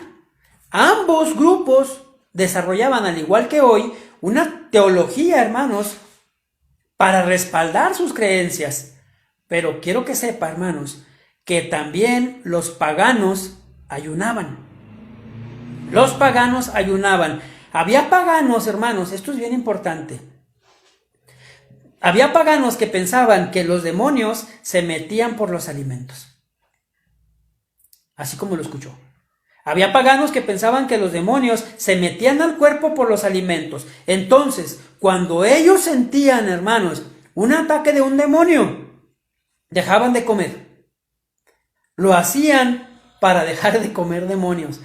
Ambos grupos desarrollaban, al igual que hoy, una teología, hermanos, para respaldar sus creencias. Pero quiero que sepa, hermanos, que también los paganos ayunaban. Los paganos ayunaban. Había paganos, hermanos, esto es bien importante. Había paganos que pensaban que los demonios se metían por los alimentos. Así como lo escuchó. Había paganos que pensaban que los demonios se metían al cuerpo por los alimentos. Entonces, cuando ellos sentían, hermanos, un ataque de un demonio, dejaban de comer. Lo hacían para dejar de comer demonios.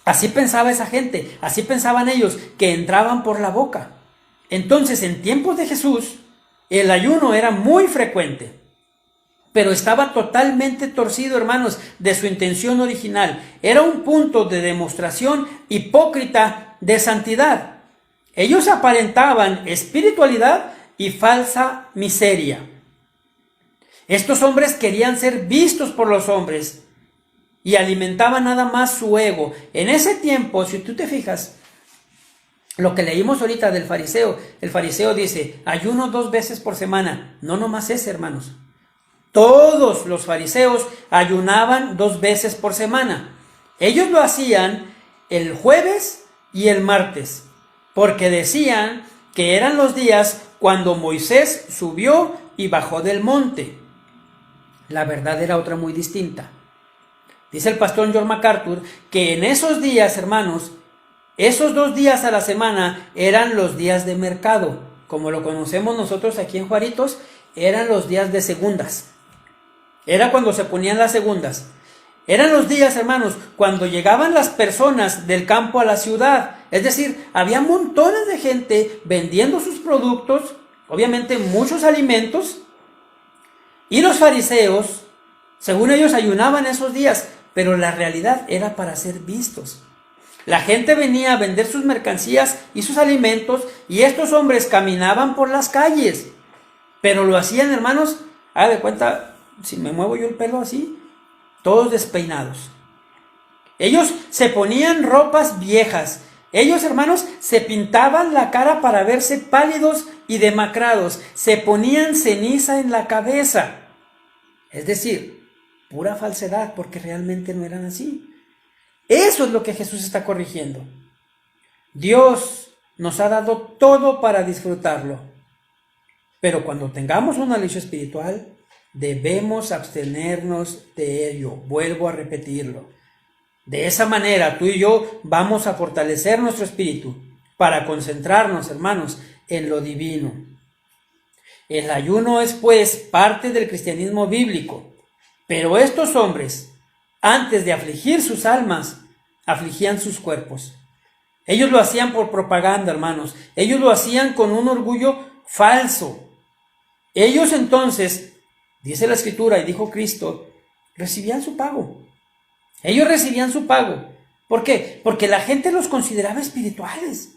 Así pensaba esa gente, así pensaban ellos, que entraban por la boca. Entonces, en tiempos de Jesús, el ayuno era muy frecuente, pero estaba totalmente torcido, hermanos, de su intención original. Era un punto de demostración hipócrita de santidad. Ellos aparentaban espiritualidad y falsa miseria. Estos hombres querían ser vistos por los hombres y alimentaban nada más su ego. En ese tiempo, si tú te fijas, lo que leímos ahorita del fariseo, el fariseo dice, ayuno 2 veces por semana. No nomás ese, hermanos. Todos los fariseos ayunaban 2 veces por semana. Ellos lo hacían el jueves y el martes, porque decían que eran los días cuando Moisés subió y bajó del monte. La verdad era otra muy distinta. Dice el pastor John MacArthur que en esos días, hermanos, esos 2 días a la semana eran los días de mercado. Como lo conocemos nosotros aquí en Juaritos, eran los días de segundas. Era cuando se ponían las segundas. Eran los días, hermanos, cuando llegaban las personas del campo a la ciudad. Es decir, había montones de gente vendiendo sus productos, obviamente muchos alimentos. Y los fariseos, según ellos, ayunaban esos días, pero la realidad era para ser vistos. La gente venía a vender sus mercancías y sus alimentos, y estos hombres caminaban por las calles. Pero lo hacían, hermanos, haga de cuenta, si me muevo yo el pelo así, todos despeinados. Ellos se ponían ropas viejas. Ellos, hermanos, se pintaban la cara para verse pálidos y demacrados. Se ponían ceniza en la cabeza. Es decir, pura falsedad, porque realmente no eran así. Eso es lo que Jesús está corrigiendo. Dios nos ha dado todo para disfrutarlo. Pero cuando tengamos una lección espiritual, debemos abstenernos de ello. Vuelvo a repetirlo. De esa manera, tú y yo vamos a fortalecer nuestro espíritu para concentrarnos, hermanos, en lo divino. El ayuno es, pues, parte del cristianismo bíblico. Pero estos hombres, antes de afligir sus almas, afligían sus cuerpos. Ellos lo hacían por propaganda, hermanos. Ellos lo hacían con un orgullo falso. Ellos entonces, dice la Escritura y dijo Cristo, recibían su pago. Ellos recibían su pago. ¿Por qué? Porque la gente los consideraba espirituales.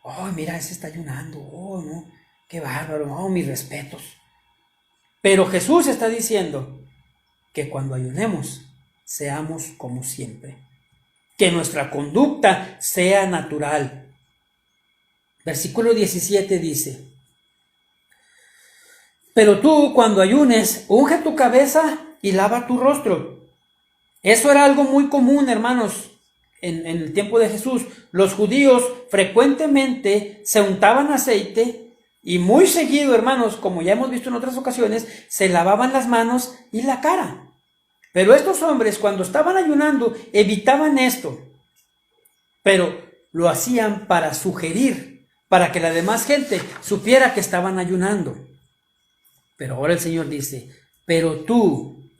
Oh, mira, ese está ayunando. Oh, no, qué bárbaro. Oh, mis respetos. Pero Jesús está diciendo que cuando ayunemos, seamos como siempre. Que nuestra conducta sea natural. Versículo 17 dice, Pero tú, cuando ayunes, unge tu cabeza y lava tu rostro. Eso era algo muy común, hermanos, en el tiempo de Jesús. Los judíos frecuentemente se untaban aceite y muy seguido, hermanos, como ya hemos visto en otras ocasiones, se lavaban las manos y la cara. Pero estos hombres, cuando estaban ayunando, evitaban esto. Pero lo hacían para sugerir, para que la demás gente supiera que estaban ayunando. Pero ahora el Señor dice, pero tú,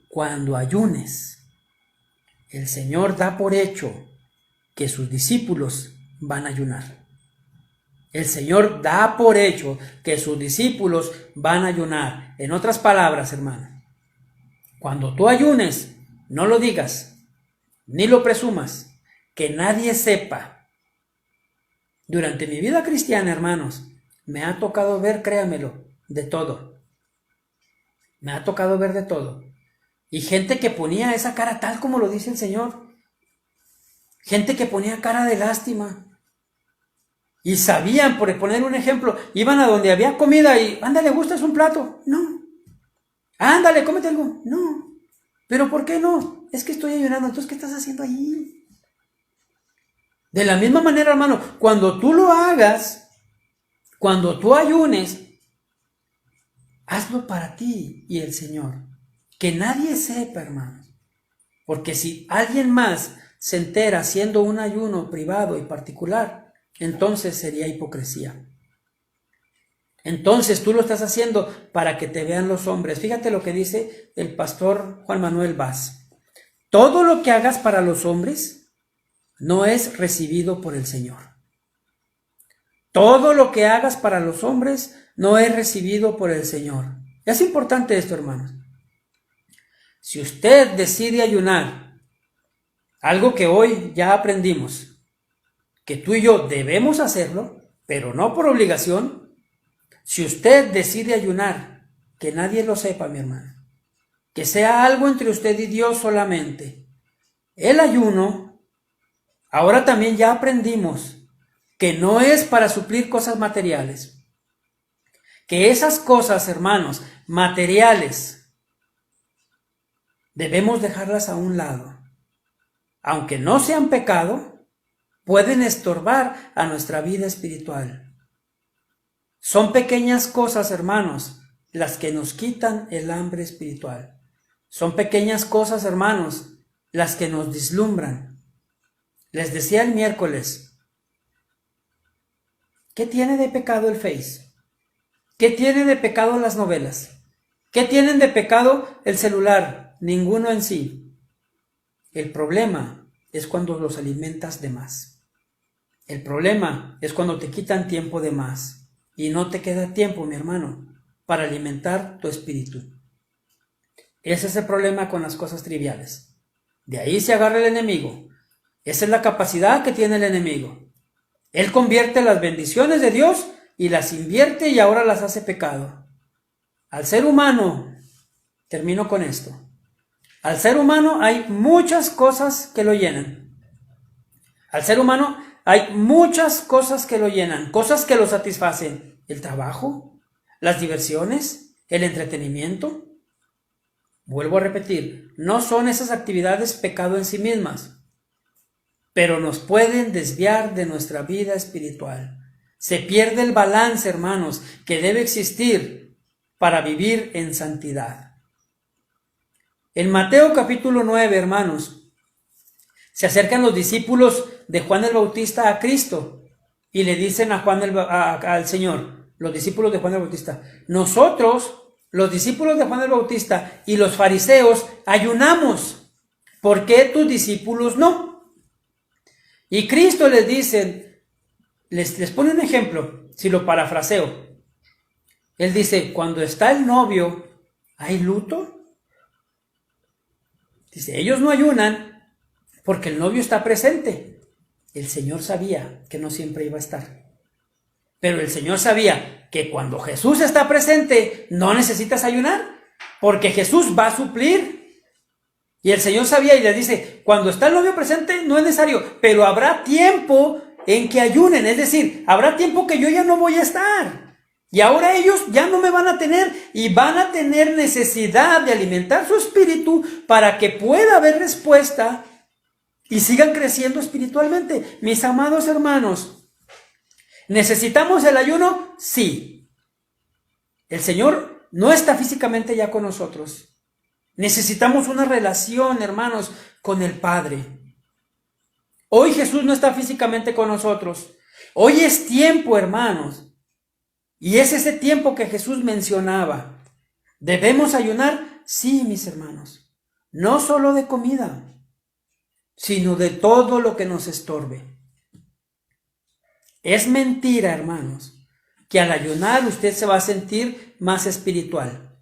cuando ayunes, el Señor da por hecho que sus discípulos van a ayunar. El Señor da por hecho que sus discípulos van a ayunar. En otras palabras, hermano, cuando tú ayunes, no lo digas, ni lo presumas, que nadie sepa. Durante mi vida cristiana, hermanos, me ha tocado ver, créanmelo, de todo. Me ha tocado ver de todo. Y gente que ponía esa cara tal como lo dice el Señor. Gente que ponía cara de lástima. Y sabían, por poner un ejemplo, iban a donde había comida y, ándale, ¿gustas un plato? No. Ándale, cómete algo. No. ¿Pero por qué no? Es que estoy ayunando. Entonces, ¿qué estás haciendo ahí? De la misma manera, hermano, cuando tú lo hagas, cuando tú ayunes, hazlo para ti y el Señor. Que nadie sepa, hermano. Porque si alguien más se entera haciendo un ayuno privado y particular, entonces sería hipocresía. Entonces tú lo estás haciendo para que te vean los hombres. Fíjate lo que dice el pastor Juan Manuel Vaz. Todo lo que hagas para los hombres no es recibido por el Señor. Todo lo que hagas para los hombres no es recibido por el Señor. Es importante esto, hermanos. Si usted decide ayunar, algo que hoy ya aprendimos, que tú y yo debemos hacerlo, pero no por obligación. Si usted decide ayunar, que nadie lo sepa, mi hermano, que sea algo entre usted y Dios solamente. El ayuno, ahora también ya aprendimos que no es para suplir cosas materiales, que esas cosas, hermanos, materiales, debemos dejarlas a un lado. Aunque no sean pecado, pueden estorbar a nuestra vida espiritual. Son pequeñas cosas, hermanos, las que nos quitan el hambre espiritual. Son pequeñas cosas, hermanos, las que nos deslumbran. Les decía el miércoles, ¿qué tiene de pecado el Face? ¿Qué tiene de pecado las novelas? ¿Qué tienen de pecado el celular? Ninguno en sí. El problema es cuando los alimentas de más. El problema es cuando te quitan tiempo de más. Y no te queda tiempo, mi hermano, para alimentar tu espíritu. Ese es el problema con las cosas triviales. De ahí se agarra el enemigo. Esa es la capacidad que tiene el enemigo. Él convierte las bendiciones de Dios y las invierte y ahora las hace pecado. Al ser humano, termino con esto. Al ser humano hay muchas cosas que lo llenan. Al ser humano hay muchas cosas que lo llenan, cosas que lo satisfacen. El trabajo, las diversiones, el entretenimiento. Vuelvo a repetir, no son esas actividades pecado en sí mismas, pero nos pueden desviar de nuestra vida espiritual. Se pierde el balance, hermanos, que debe existir para vivir en santidad. En Mateo capítulo 9, hermanos, se acercan los discípulos de Juan el Bautista a Cristo y le dicen al Señor, los discípulos de Juan el Bautista, nosotros, los discípulos de Juan el Bautista y los fariseos, ayunamos, ¿por qué tus discípulos no? Y Cristo les dice, les pone un ejemplo, si lo parafraseo. Él dice, cuando está el novio, ¿hay luto? Dice, ellos no ayunan porque el novio está presente. El Señor sabía que no siempre iba a estar. Pero el Señor sabía que cuando Jesús está presente, no necesitas ayunar, porque Jesús va a suplir. Y el Señor sabía y le dice, cuando está el novio presente, no es necesario, pero habrá tiempo en que ayunen. Es decir, habrá tiempo que yo ya no voy a estar. Y ahora ellos ya no me van a tener y van a tener necesidad de alimentar su espíritu para que pueda haber respuesta y sigan creciendo espiritualmente. Mis amados hermanos, ¿necesitamos el ayuno? Sí. El Señor no está físicamente ya con nosotros. Necesitamos una relación, hermanos, con el Padre. Hoy Jesús no está físicamente con nosotros. Hoy es tiempo, hermanos. Y es ese tiempo que Jesús mencionaba. ¿Debemos ayunar? Sí, mis hermanos. No solo de comida, sino de todo lo que nos estorbe. Es mentira, hermanos, que al ayunar usted se va a sentir más espiritual.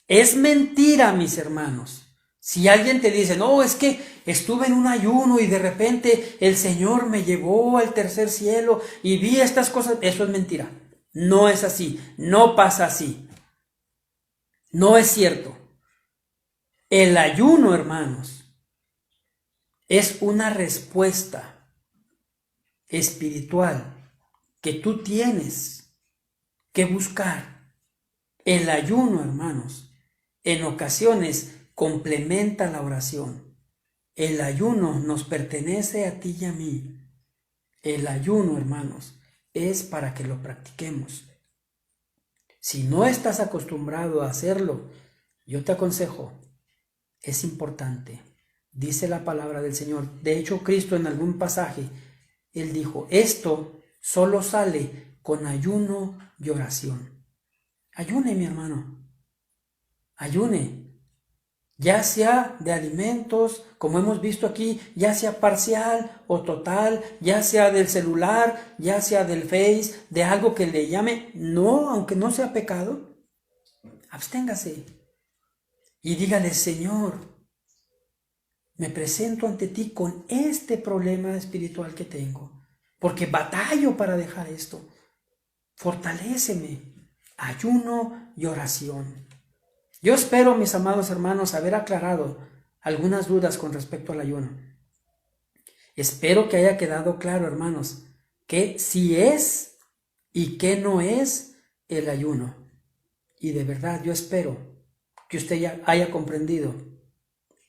Es mentira, mis hermanos. Si alguien te dice, no, es que estuve en un ayuno y de repente el Señor me llevó al tercer cielo y vi estas cosas, eso es mentira. No es así, no pasa así. No es cierto. El ayuno, hermanos, es una respuesta espiritual que tú tienes que buscar. El ayuno, hermanos, en ocasiones complementa la oración. El ayuno nos pertenece a ti y a mí. El ayuno, hermanos, es para que lo practiquemos. Si no estás acostumbrado a hacerlo, yo te aconsejo, es importante. Dice la palabra del Señor. De hecho, Cristo en algún pasaje, Él dijo, esto solo sale con ayuno y oración. Ayune, mi hermano. Ayune. Ya sea de alimentos, como hemos visto aquí, ya sea parcial o total, ya sea del celular, ya sea del Face, de algo que le llame, no, aunque no sea pecado, absténgase y dígale, Señor, me presento ante ti con este problema espiritual que tengo, porque batallo para dejar esto. Fortaléceme, ayuno y oración. Yo espero, mis amados hermanos, haber aclarado algunas dudas con respecto al ayuno. Espero que haya quedado claro, hermanos, que sí es y que no es el ayuno. Y de verdad yo espero que usted ya haya comprendido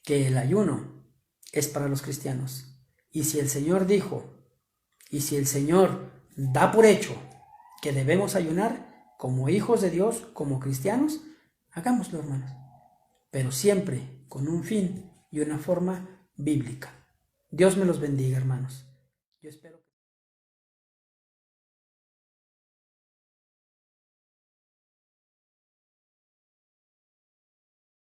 que el ayuno es para los cristianos. Y si el Señor dijo, y si el Señor da por hecho que debemos ayunar como hijos de Dios, como cristianos, hagámoslo, hermanos, pero siempre con un fin y una forma bíblica. Dios me los bendiga, hermanos. Yo espero